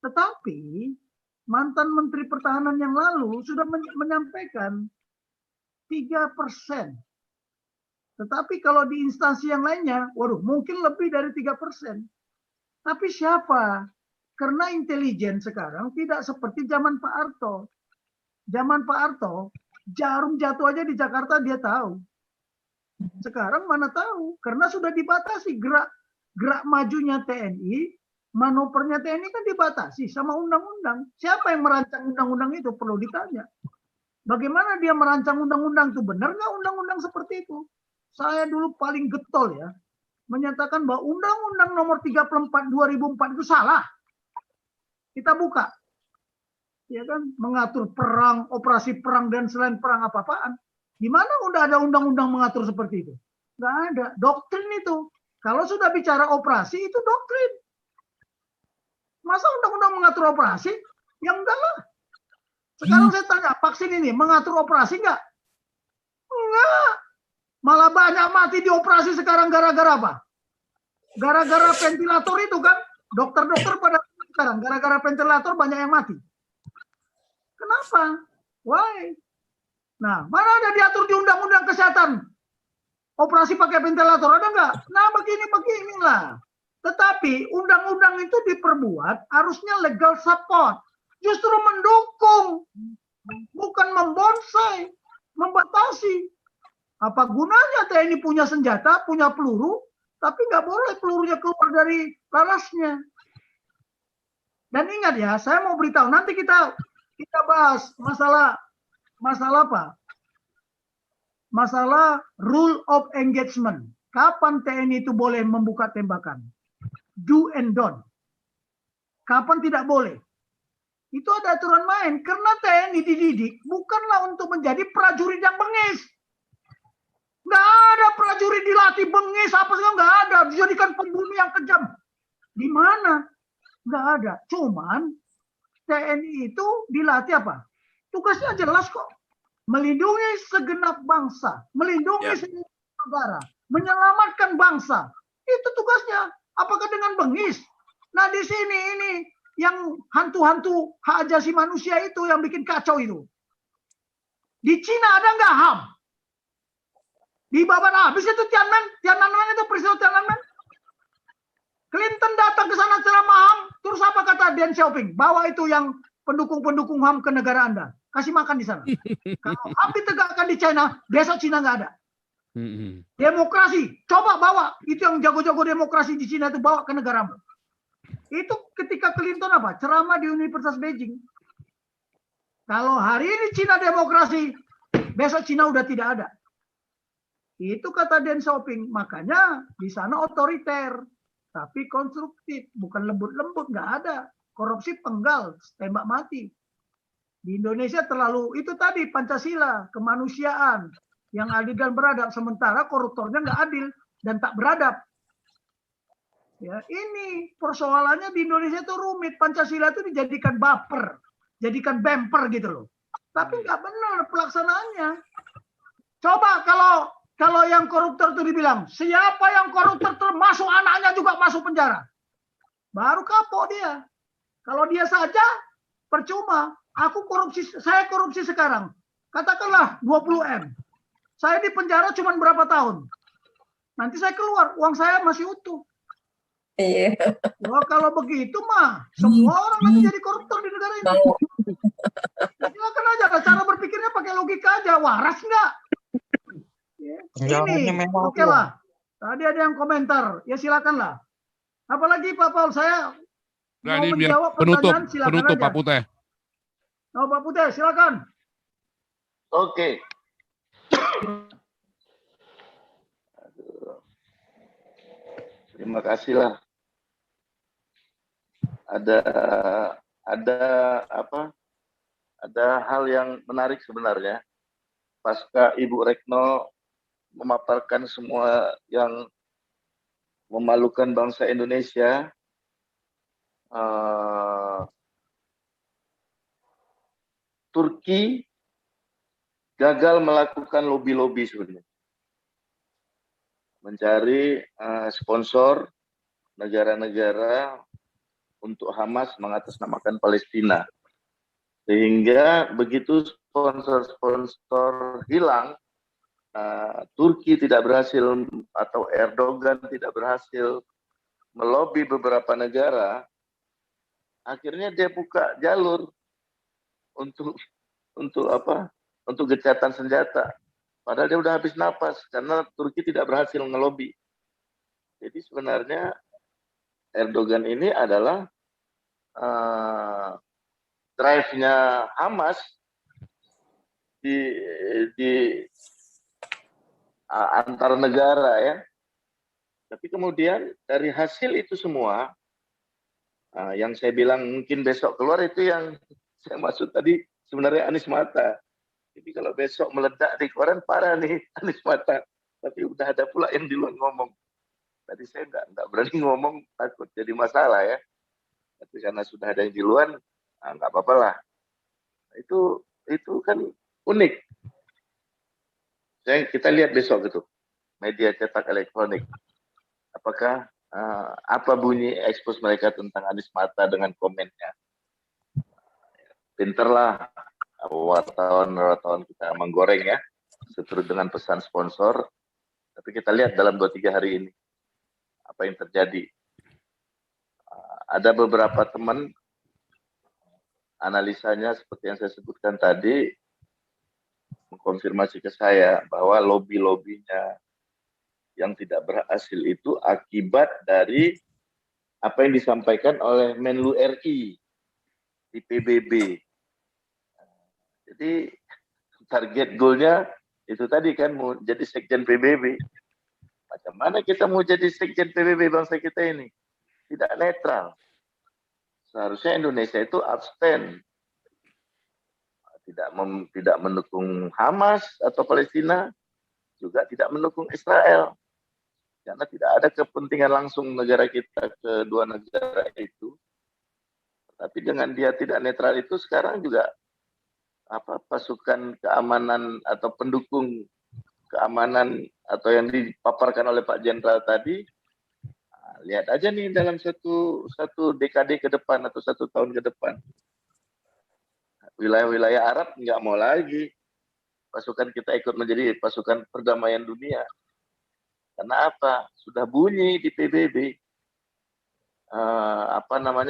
Speaker 5: Tetapi mantan Menteri Pertahanan yang lalu sudah menyampaikan 3%. Tetapi kalau di instansi yang lainnya, waduh, mungkin lebih dari 3%. Tapi siapa? Karena intelijen sekarang tidak seperti zaman Pak Harto. Zaman Pak Harto, jarum jatuh aja di Jakarta dia tahu. Sekarang mana tahu? Karena sudah dibatasi gerak majunya TNI, manuvernya TNI kan dibatasi sama undang-undang. Siapa yang merancang undang-undang itu? Perlu ditanya. Bagaimana dia merancang undang-undang itu? Benar nggak undang-undang seperti itu? Saya dulu paling getol ya, menyatakan bahwa Undang-Undang Nomor 34 2004 itu salah. Kita buka, ya kan, mengatur perang, operasi perang dan selain perang apa-apaan. Di mana udah ada undang-undang mengatur seperti itu? Nggak ada. Doktrin itu. Kalau sudah bicara operasi itu doktrin. Masa undang-undang mengatur operasi? Ya enggak lah. Sekarang saya tanya, vaksin ini mengatur operasi enggak? Enggak. Malah banyak mati di operasi sekarang gara-gara apa? Gara-gara ventilator itu kan. Dokter-dokter pada sekarang gara-gara ventilator banyak yang mati. Kenapa? Why? Nah, mana ada diatur di Undang-Undang Kesehatan? Operasi pakai ventilator ada enggak? Nah, beginilah. Tetapi undang-undang itu diperbuat harusnya legal support. Justru mendukung. Bukan membonsai, membatasi. Apa gunanya TNI punya senjata, punya peluru, tapi nggak boleh pelurunya keluar dari larasnya. Dan ingat ya, saya mau beritahu, nanti kita bahas masalah apa? Masalah rule of engagement. Kapan TNI itu boleh membuka tembakan? Do and don't. Kapan tidak boleh? Itu ada aturan main. Karena TNI dididik bukanlah untuk menjadi prajurit yang bengis. Nggak ada prajurit dilatih bengis, apa sih nggak ada. Dijadikan pembunuh yang kejam. Di mana? Nggak ada. Cuman TNI itu dilatih apa? Tugasnya jelas kok. Melindungi segenap bangsa, melindungi segenap negara, menyelamatkan bangsa. Itu tugasnya. Apakah dengan bengis? Nah di sini ini yang hantu-hantu hak asasi manusia itu yang bikin kacau itu. Di Cina ada nggak HAM? Di babat habis itu Tiananmen itu peristiwa Tiananmen. Clinton datang ke sana ceramah HAM, terus apa kata Deng Xiaoping? Bawa itu yang pendukung-pendukung HAM ke negara Anda. Kasih makan di sana. Kalau HAM ditegakkan di China, besok Cina nggak ada. Demokrasi, coba bawa. Itu yang jago-jago demokrasi di Cina itu bawa ke negaramu. Itu ketika Clinton apa? Ceramah di Universitas Beijing. Kalau hari ini Cina demokrasi, besok Cina udah tidak ada. Itu kata Deng Xiaoping. Makanya di sana otoriter, tapi konstruktif, bukan lembut-lembut, nggak ada. Korupsi penggal, tembak mati. Di Indonesia terlalu itu tadi Pancasila, kemanusiaan yang adil dan beradab, sementara koruptornya nggak adil dan tak beradab. Ya, ini persoalannya di Indonesia itu rumit. Pancasila itu dijadikan baper, jadikan bemper gitu loh. Tapi nggak benar pelaksanaannya. Coba kalau yang koruptor itu dibilang, siapa yang koruptor termasuk anaknya juga masuk penjara. Baru kapok dia. Kalau dia saja, percuma. Saya korupsi sekarang. Katakanlah 20 M. Saya di penjara cuma berapa tahun. Nanti saya keluar, uang saya masih utuh.
Speaker 9: Iya.
Speaker 5: Wah, kalau begitu mah, semua orang nanti jadi koruptor di negara ini. Silakan aja, cara berpikirnya pakai logika aja. Waras nggak? Ya. Ini, oke lah. Tadi ada yang komentar, ya silakanlah. Apalagi Pak Paul, saya
Speaker 1: Nah,
Speaker 5: mau
Speaker 1: ini biar
Speaker 5: menjawab pertanyaan, silakan
Speaker 1: penutup
Speaker 5: aja.
Speaker 1: Pak Putih.
Speaker 5: Oh, Pak Putih, silakan.
Speaker 11: Oke. Terima kasih lah. Ada hal yang menarik sebenarnya. Pasca Ibu Retno memaparkan semua yang memalukan bangsa Indonesia, Turki gagal melakukan lobby-lobby sebenarnya. Mencari sponsor negara-negara untuk Hamas mengatasnamakan Palestina. Sehingga begitu sponsor-sponsor hilang, Turki tidak berhasil atau Erdogan tidak berhasil melobi beberapa negara, akhirnya dia buka jalur untuk gencatan senjata. Padahal dia udah habis napas karena Turki tidak berhasil ngelobi. Jadi sebenarnya Erdogan ini adalah drive-nya Hamas di antar negara ya. Tapi kemudian dari hasil itu semua, yang saya bilang mungkin besok keluar itu yang saya maksud tadi sebenarnya Anies Mata. Jadi kalau besok meledak di koran parah nih Anies Mata. Tapi udah ada pula yang di luar ngomong. Tadi saya nggak berani ngomong takut jadi masalah ya. Tapi karena sudah ada yang di luar, nggak apa-apa lah. Itu kan unik. Kita lihat besok gitu media cetak elektronik. Apakah apa bunyi ekspos mereka tentang Anies Mata dengan komennya? Pinterlah wartawan kita menggoreng ya, seturut dengan pesan sponsor. Tapi kita lihat dalam 2-3 hari ini apa yang terjadi. Ada beberapa teman analisanya seperti yang saya sebutkan tadi mengkonfirmasi ke saya bahwa lobby-lobbynya yang tidak berhasil itu akibat dari apa yang disampaikan oleh Menlu RI di PBB. Jadi target goalnya itu tadi kan mau jadi sekjen PBB. Macam mana kita mau jadi sekjen PBB bangsa kita ini? Tidak netral. Seharusnya Indonesia itu abstain. Tidak mendukung Hamas atau Palestina, juga tidak mendukung Israel. Karena tidak ada kepentingan langsung negara kita kedua negara itu. Tapi dengan dia tidak netral itu sekarang juga pasukan keamanan atau pendukung keamanan atau yang dipaparkan oleh Pak Jenderal tadi, lihat aja nih dalam satu dekade ke depan atau 1 tahun ke depan, wilayah-wilayah Arab nggak mau lagi pasukan kita ikut menjadi pasukan perdamaian dunia. Karena apa? Sudah bunyi di PBB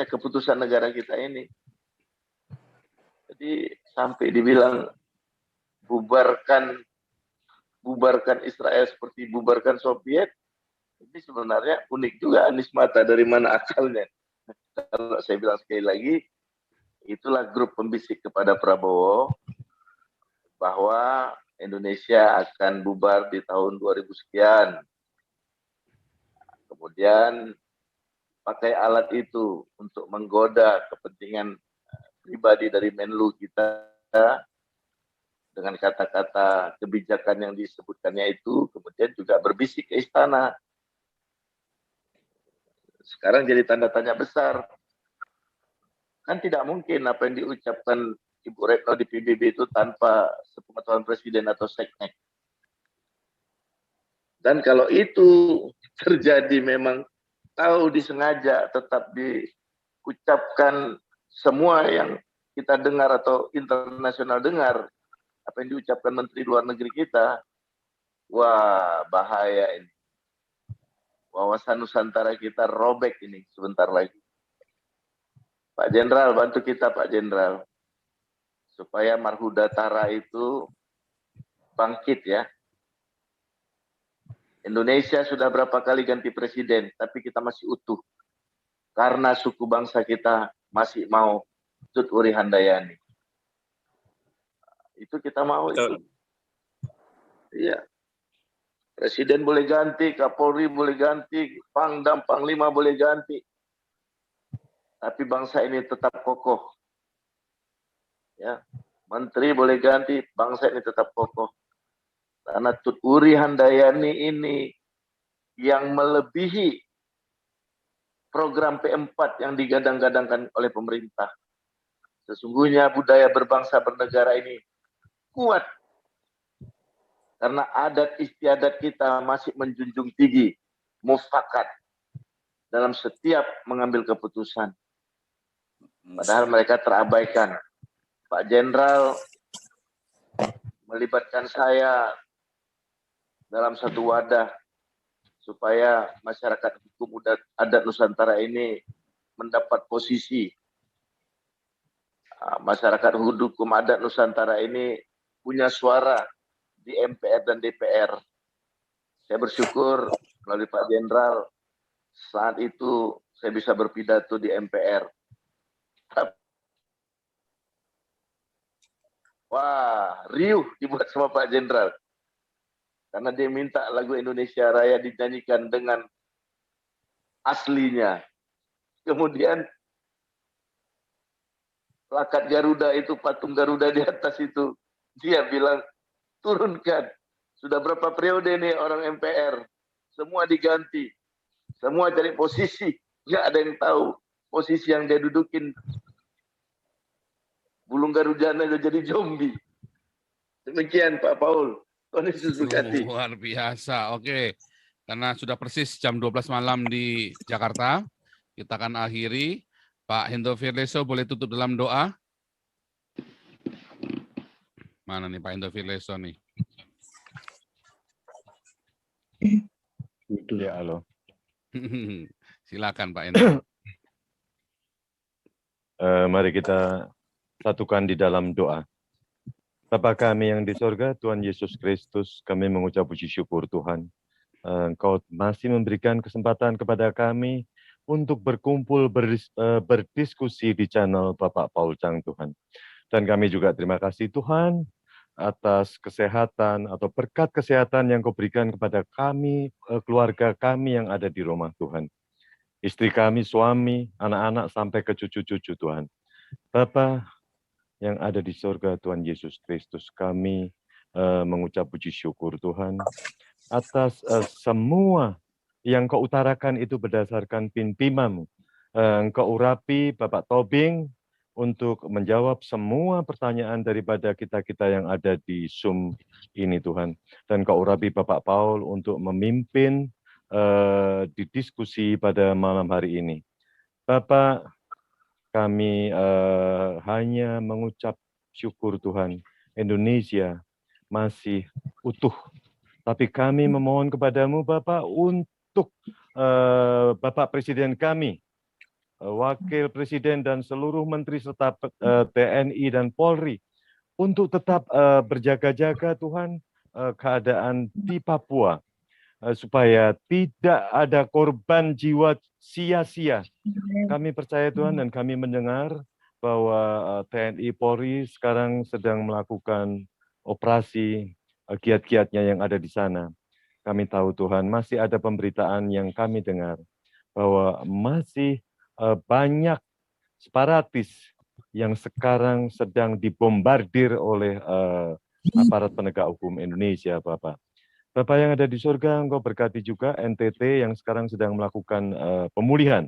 Speaker 11: keputusan negara kita ini. Jadi sampai dibilang bubarkan Israel seperti bubarkan Soviet, ini sebenarnya unik juga Anies Mata, dari mana asalnya. Kalau saya bilang sekali lagi, itulah grup pembisik kepada Prabowo bahwa Indonesia akan bubar di tahun 2000 sekian. Kemudian pakai alat itu untuk menggoda kepentingan pribadi dari Menlu kita dengan kata-kata kebijakan yang disebutkannya itu, kemudian juga berbisik ke istana. Sekarang jadi tanda tanya besar. Kan tidak mungkin apa yang diucapkan Ibu Retno di PBB itu tanpa sepengetahuan Presiden atau Seknek. Dan kalau itu terjadi memang tahu disengaja tetap diucapkan semua yang kita dengar atau internasional dengar, apa yang diucapkan Menteri Luar Negeri kita, wah bahaya ini. Wawasan Nusantara kita robek ini sebentar lagi. Pak Jenderal, bantu kita Pak Jenderal. Supaya Marhuda Tara itu bangkit ya. Indonesia sudah berapa kali ganti presiden, tapi kita masih utuh. Karena suku bangsa kita masih mau Tut Uri Handayani. Itu kita mau itu. Iya. Presiden boleh ganti, Kapolri boleh ganti, Pangdam, Panglima boleh ganti. Tapi bangsa ini tetap kokoh. Ya, menteri boleh ganti, bangsa ini tetap kokoh. Karena Tut Uri Handayani ini yang melebihi program P4 yang digadang-gadangkan oleh pemerintah. Sesungguhnya budaya berbangsa bernegara ini kuat. Karena adat istiadat kita masih menjunjung tinggi mufakat dalam setiap mengambil keputusan. Padahal mereka terabaikan. Pak Jenderal melibatkan saya dalam satu wadah supaya masyarakat hukum adat Nusantara ini mendapat posisi. Masyarakat hukum adat Nusantara ini punya suara di MPR dan DPR. Saya bersyukur melalui Pak Jenderal saat itu saya bisa berpidato di MPR. Wah, riuh dibuat sama Pak Jenderal. Karena dia minta lagu Indonesia Raya dinyanyikan dengan aslinya. Kemudian plakat Garuda itu, patung Garuda di atas itu, dia bilang, turunkan. Sudah berapa periode nih orang MPR. Semua diganti. Semua cari posisi. Nggak ada yang tahu posisi yang dia dudukin. Bulung Garudanya udah jadi zombie. Demikian Pak Paul.
Speaker 1: Luar biasa. Oke. Karena sudah persis jam 12 malam di Jakarta, kita akan akhiri. Pak Hendo Firleso boleh tutup dalam doa? Mana nih Pak Hendo Firleso nih?
Speaker 10: Ya, halo.
Speaker 1: Silakan Pak Hendo.
Speaker 10: Mari kita satukan di dalam doa. Bapa kami yang di sorga, Tuhan Yesus Kristus, kami mengucap puji syukur Tuhan. Engkau masih memberikan kesempatan kepada kami untuk berkumpul, berdiskusi di channel Bapak Paul Chang Tuhan. Dan kami juga terima kasih Tuhan atas kesehatan atau berkat kesehatan yang Kau berikan kepada kami, keluarga kami yang ada di rumah Tuhan. Istri kami, suami, anak-anak, sampai ke cucu-cucu Tuhan. Bapa yang ada di surga Tuhan Yesus Kristus, kami mengucap puji syukur Tuhan atas semua yang Kau utarakan itu berdasarkan pinpimamu, Engkau urapi Bapak Tobing untuk menjawab semua pertanyaan daripada kita-kita yang ada di Zoom ini Tuhan. Dan Engkau urapi Bapak Paul untuk memimpin di diskusi pada malam hari ini. Bapak, kami hanya mengucap syukur Tuhan, Indonesia masih utuh. Tapi kami memohon kepadamu Bapak untuk Bapak Presiden kami, Wakil Presiden dan seluruh Menteri serta TNI dan Polri untuk tetap berjaga-jaga Tuhan keadaan di Papua supaya tidak ada korban jiwa sia-sia. Kami percaya Tuhan dan kami mendengar bahwa TNI Polri sekarang sedang melakukan operasi kiat-kiatnya yang ada di sana. Kami tahu Tuhan masih ada pemberitaan yang kami dengar bahwa masih banyak separatis yang sekarang sedang dibombardir oleh aparat penegak hukum Indonesia, Bapak. Bapak yang ada di surga, Engkau berkati juga NTT yang sekarang sedang melakukan pemulihan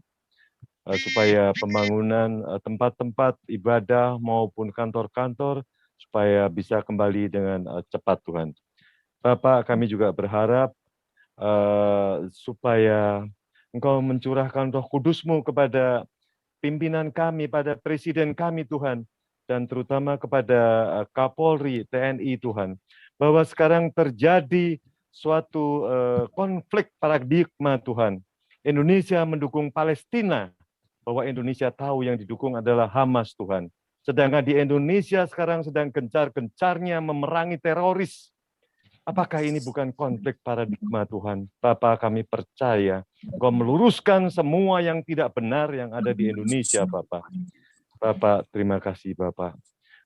Speaker 10: supaya pembangunan tempat-tempat ibadah maupun kantor-kantor supaya bisa kembali dengan cepat, Tuhan. Bapak, kami juga berharap supaya Engkau mencurahkan Roh Kudus-Mu kepada pimpinan kami, pada Presiden kami, Tuhan, dan terutama kepada Kapolri, TNI, Tuhan, bahwa sekarang terjadi suatu konflik paradigma, Tuhan. Indonesia mendukung Palestina, bahwa Indonesia tahu yang didukung adalah Hamas, Tuhan. Sedangkan di Indonesia sekarang sedang gencar-gencarnya memerangi teroris. Apakah ini bukan konflik paradigma, Tuhan? Bapak, kami percaya Engkau meluruskan semua yang tidak benar yang ada di Indonesia, Bapak. Bapak, terima kasih, Bapak,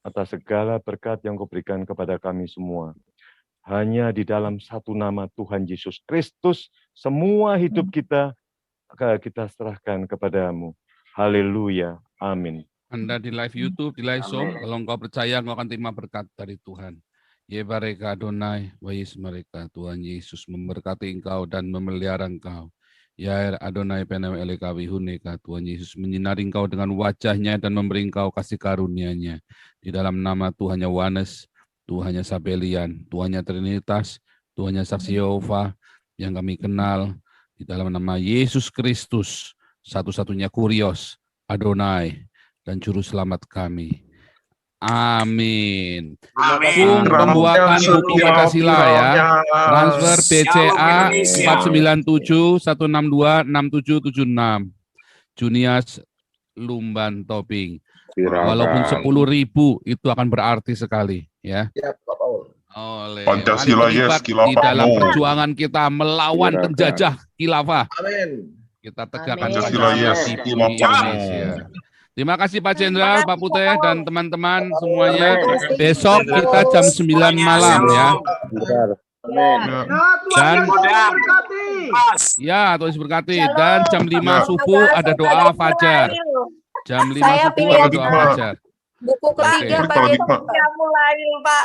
Speaker 10: atas segala berkat yang Kau berikan kepada kami semua. Hanya di dalam satu nama Tuhan Yesus Kristus, semua hidup kita serahkan kepadamu. Haleluya. Amin.
Speaker 1: Anda di live YouTube, di live Zoom, kalau engkau percaya, engkau akan terima berkat dari Tuhan. Ye bareka Adonai, wais mereka, Tuhan Yesus memberkati engkau dan memelihara engkau. Ya Adonai penem eleka wihuneka, Tuhan Yesus menyinari engkau dengan wajahnya dan memberi engkau kasih karunia-Nya. Di dalam nama Tuhan Yohanes, Tuhannya Sabelian, Tuhannya Trinitas, Tuhannya Saksi Yehova yang kami kenal, di dalam nama Yesus Kristus, satu-satunya Kurios, Adonai, dan Juru Selamat kami. Amin. Pung pembuatan buku Pancasila ya. Transfer BCA 497-162-6776. Junias Lumban Tobing. Walaupun 10.000 itu akan berarti sekali ya. Ya, Pak Paul. Oleh
Speaker 15: Pancasila yes, khilafah
Speaker 1: di dalam
Speaker 15: no.
Speaker 1: perjuangan kita melawan penjajah khilafah.
Speaker 15: Amin.
Speaker 1: Kita tegakkan
Speaker 15: Pancasila yes,
Speaker 1: di
Speaker 15: khilafah no.
Speaker 1: Indonesia. Terima kasih Pak Jenderal, Pak Putih, dan teman-teman semuanya. Besok kita jam 9 malam ya. Dan ya, Tuhan berkati. Dan jam 5 subuh ada doa fajar. Jam 5 subuh ada doa fajar.
Speaker 9: Buku ketiga bagian mulai, Pak.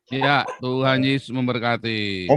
Speaker 1: Ya, Tuhan Yesus memberkati.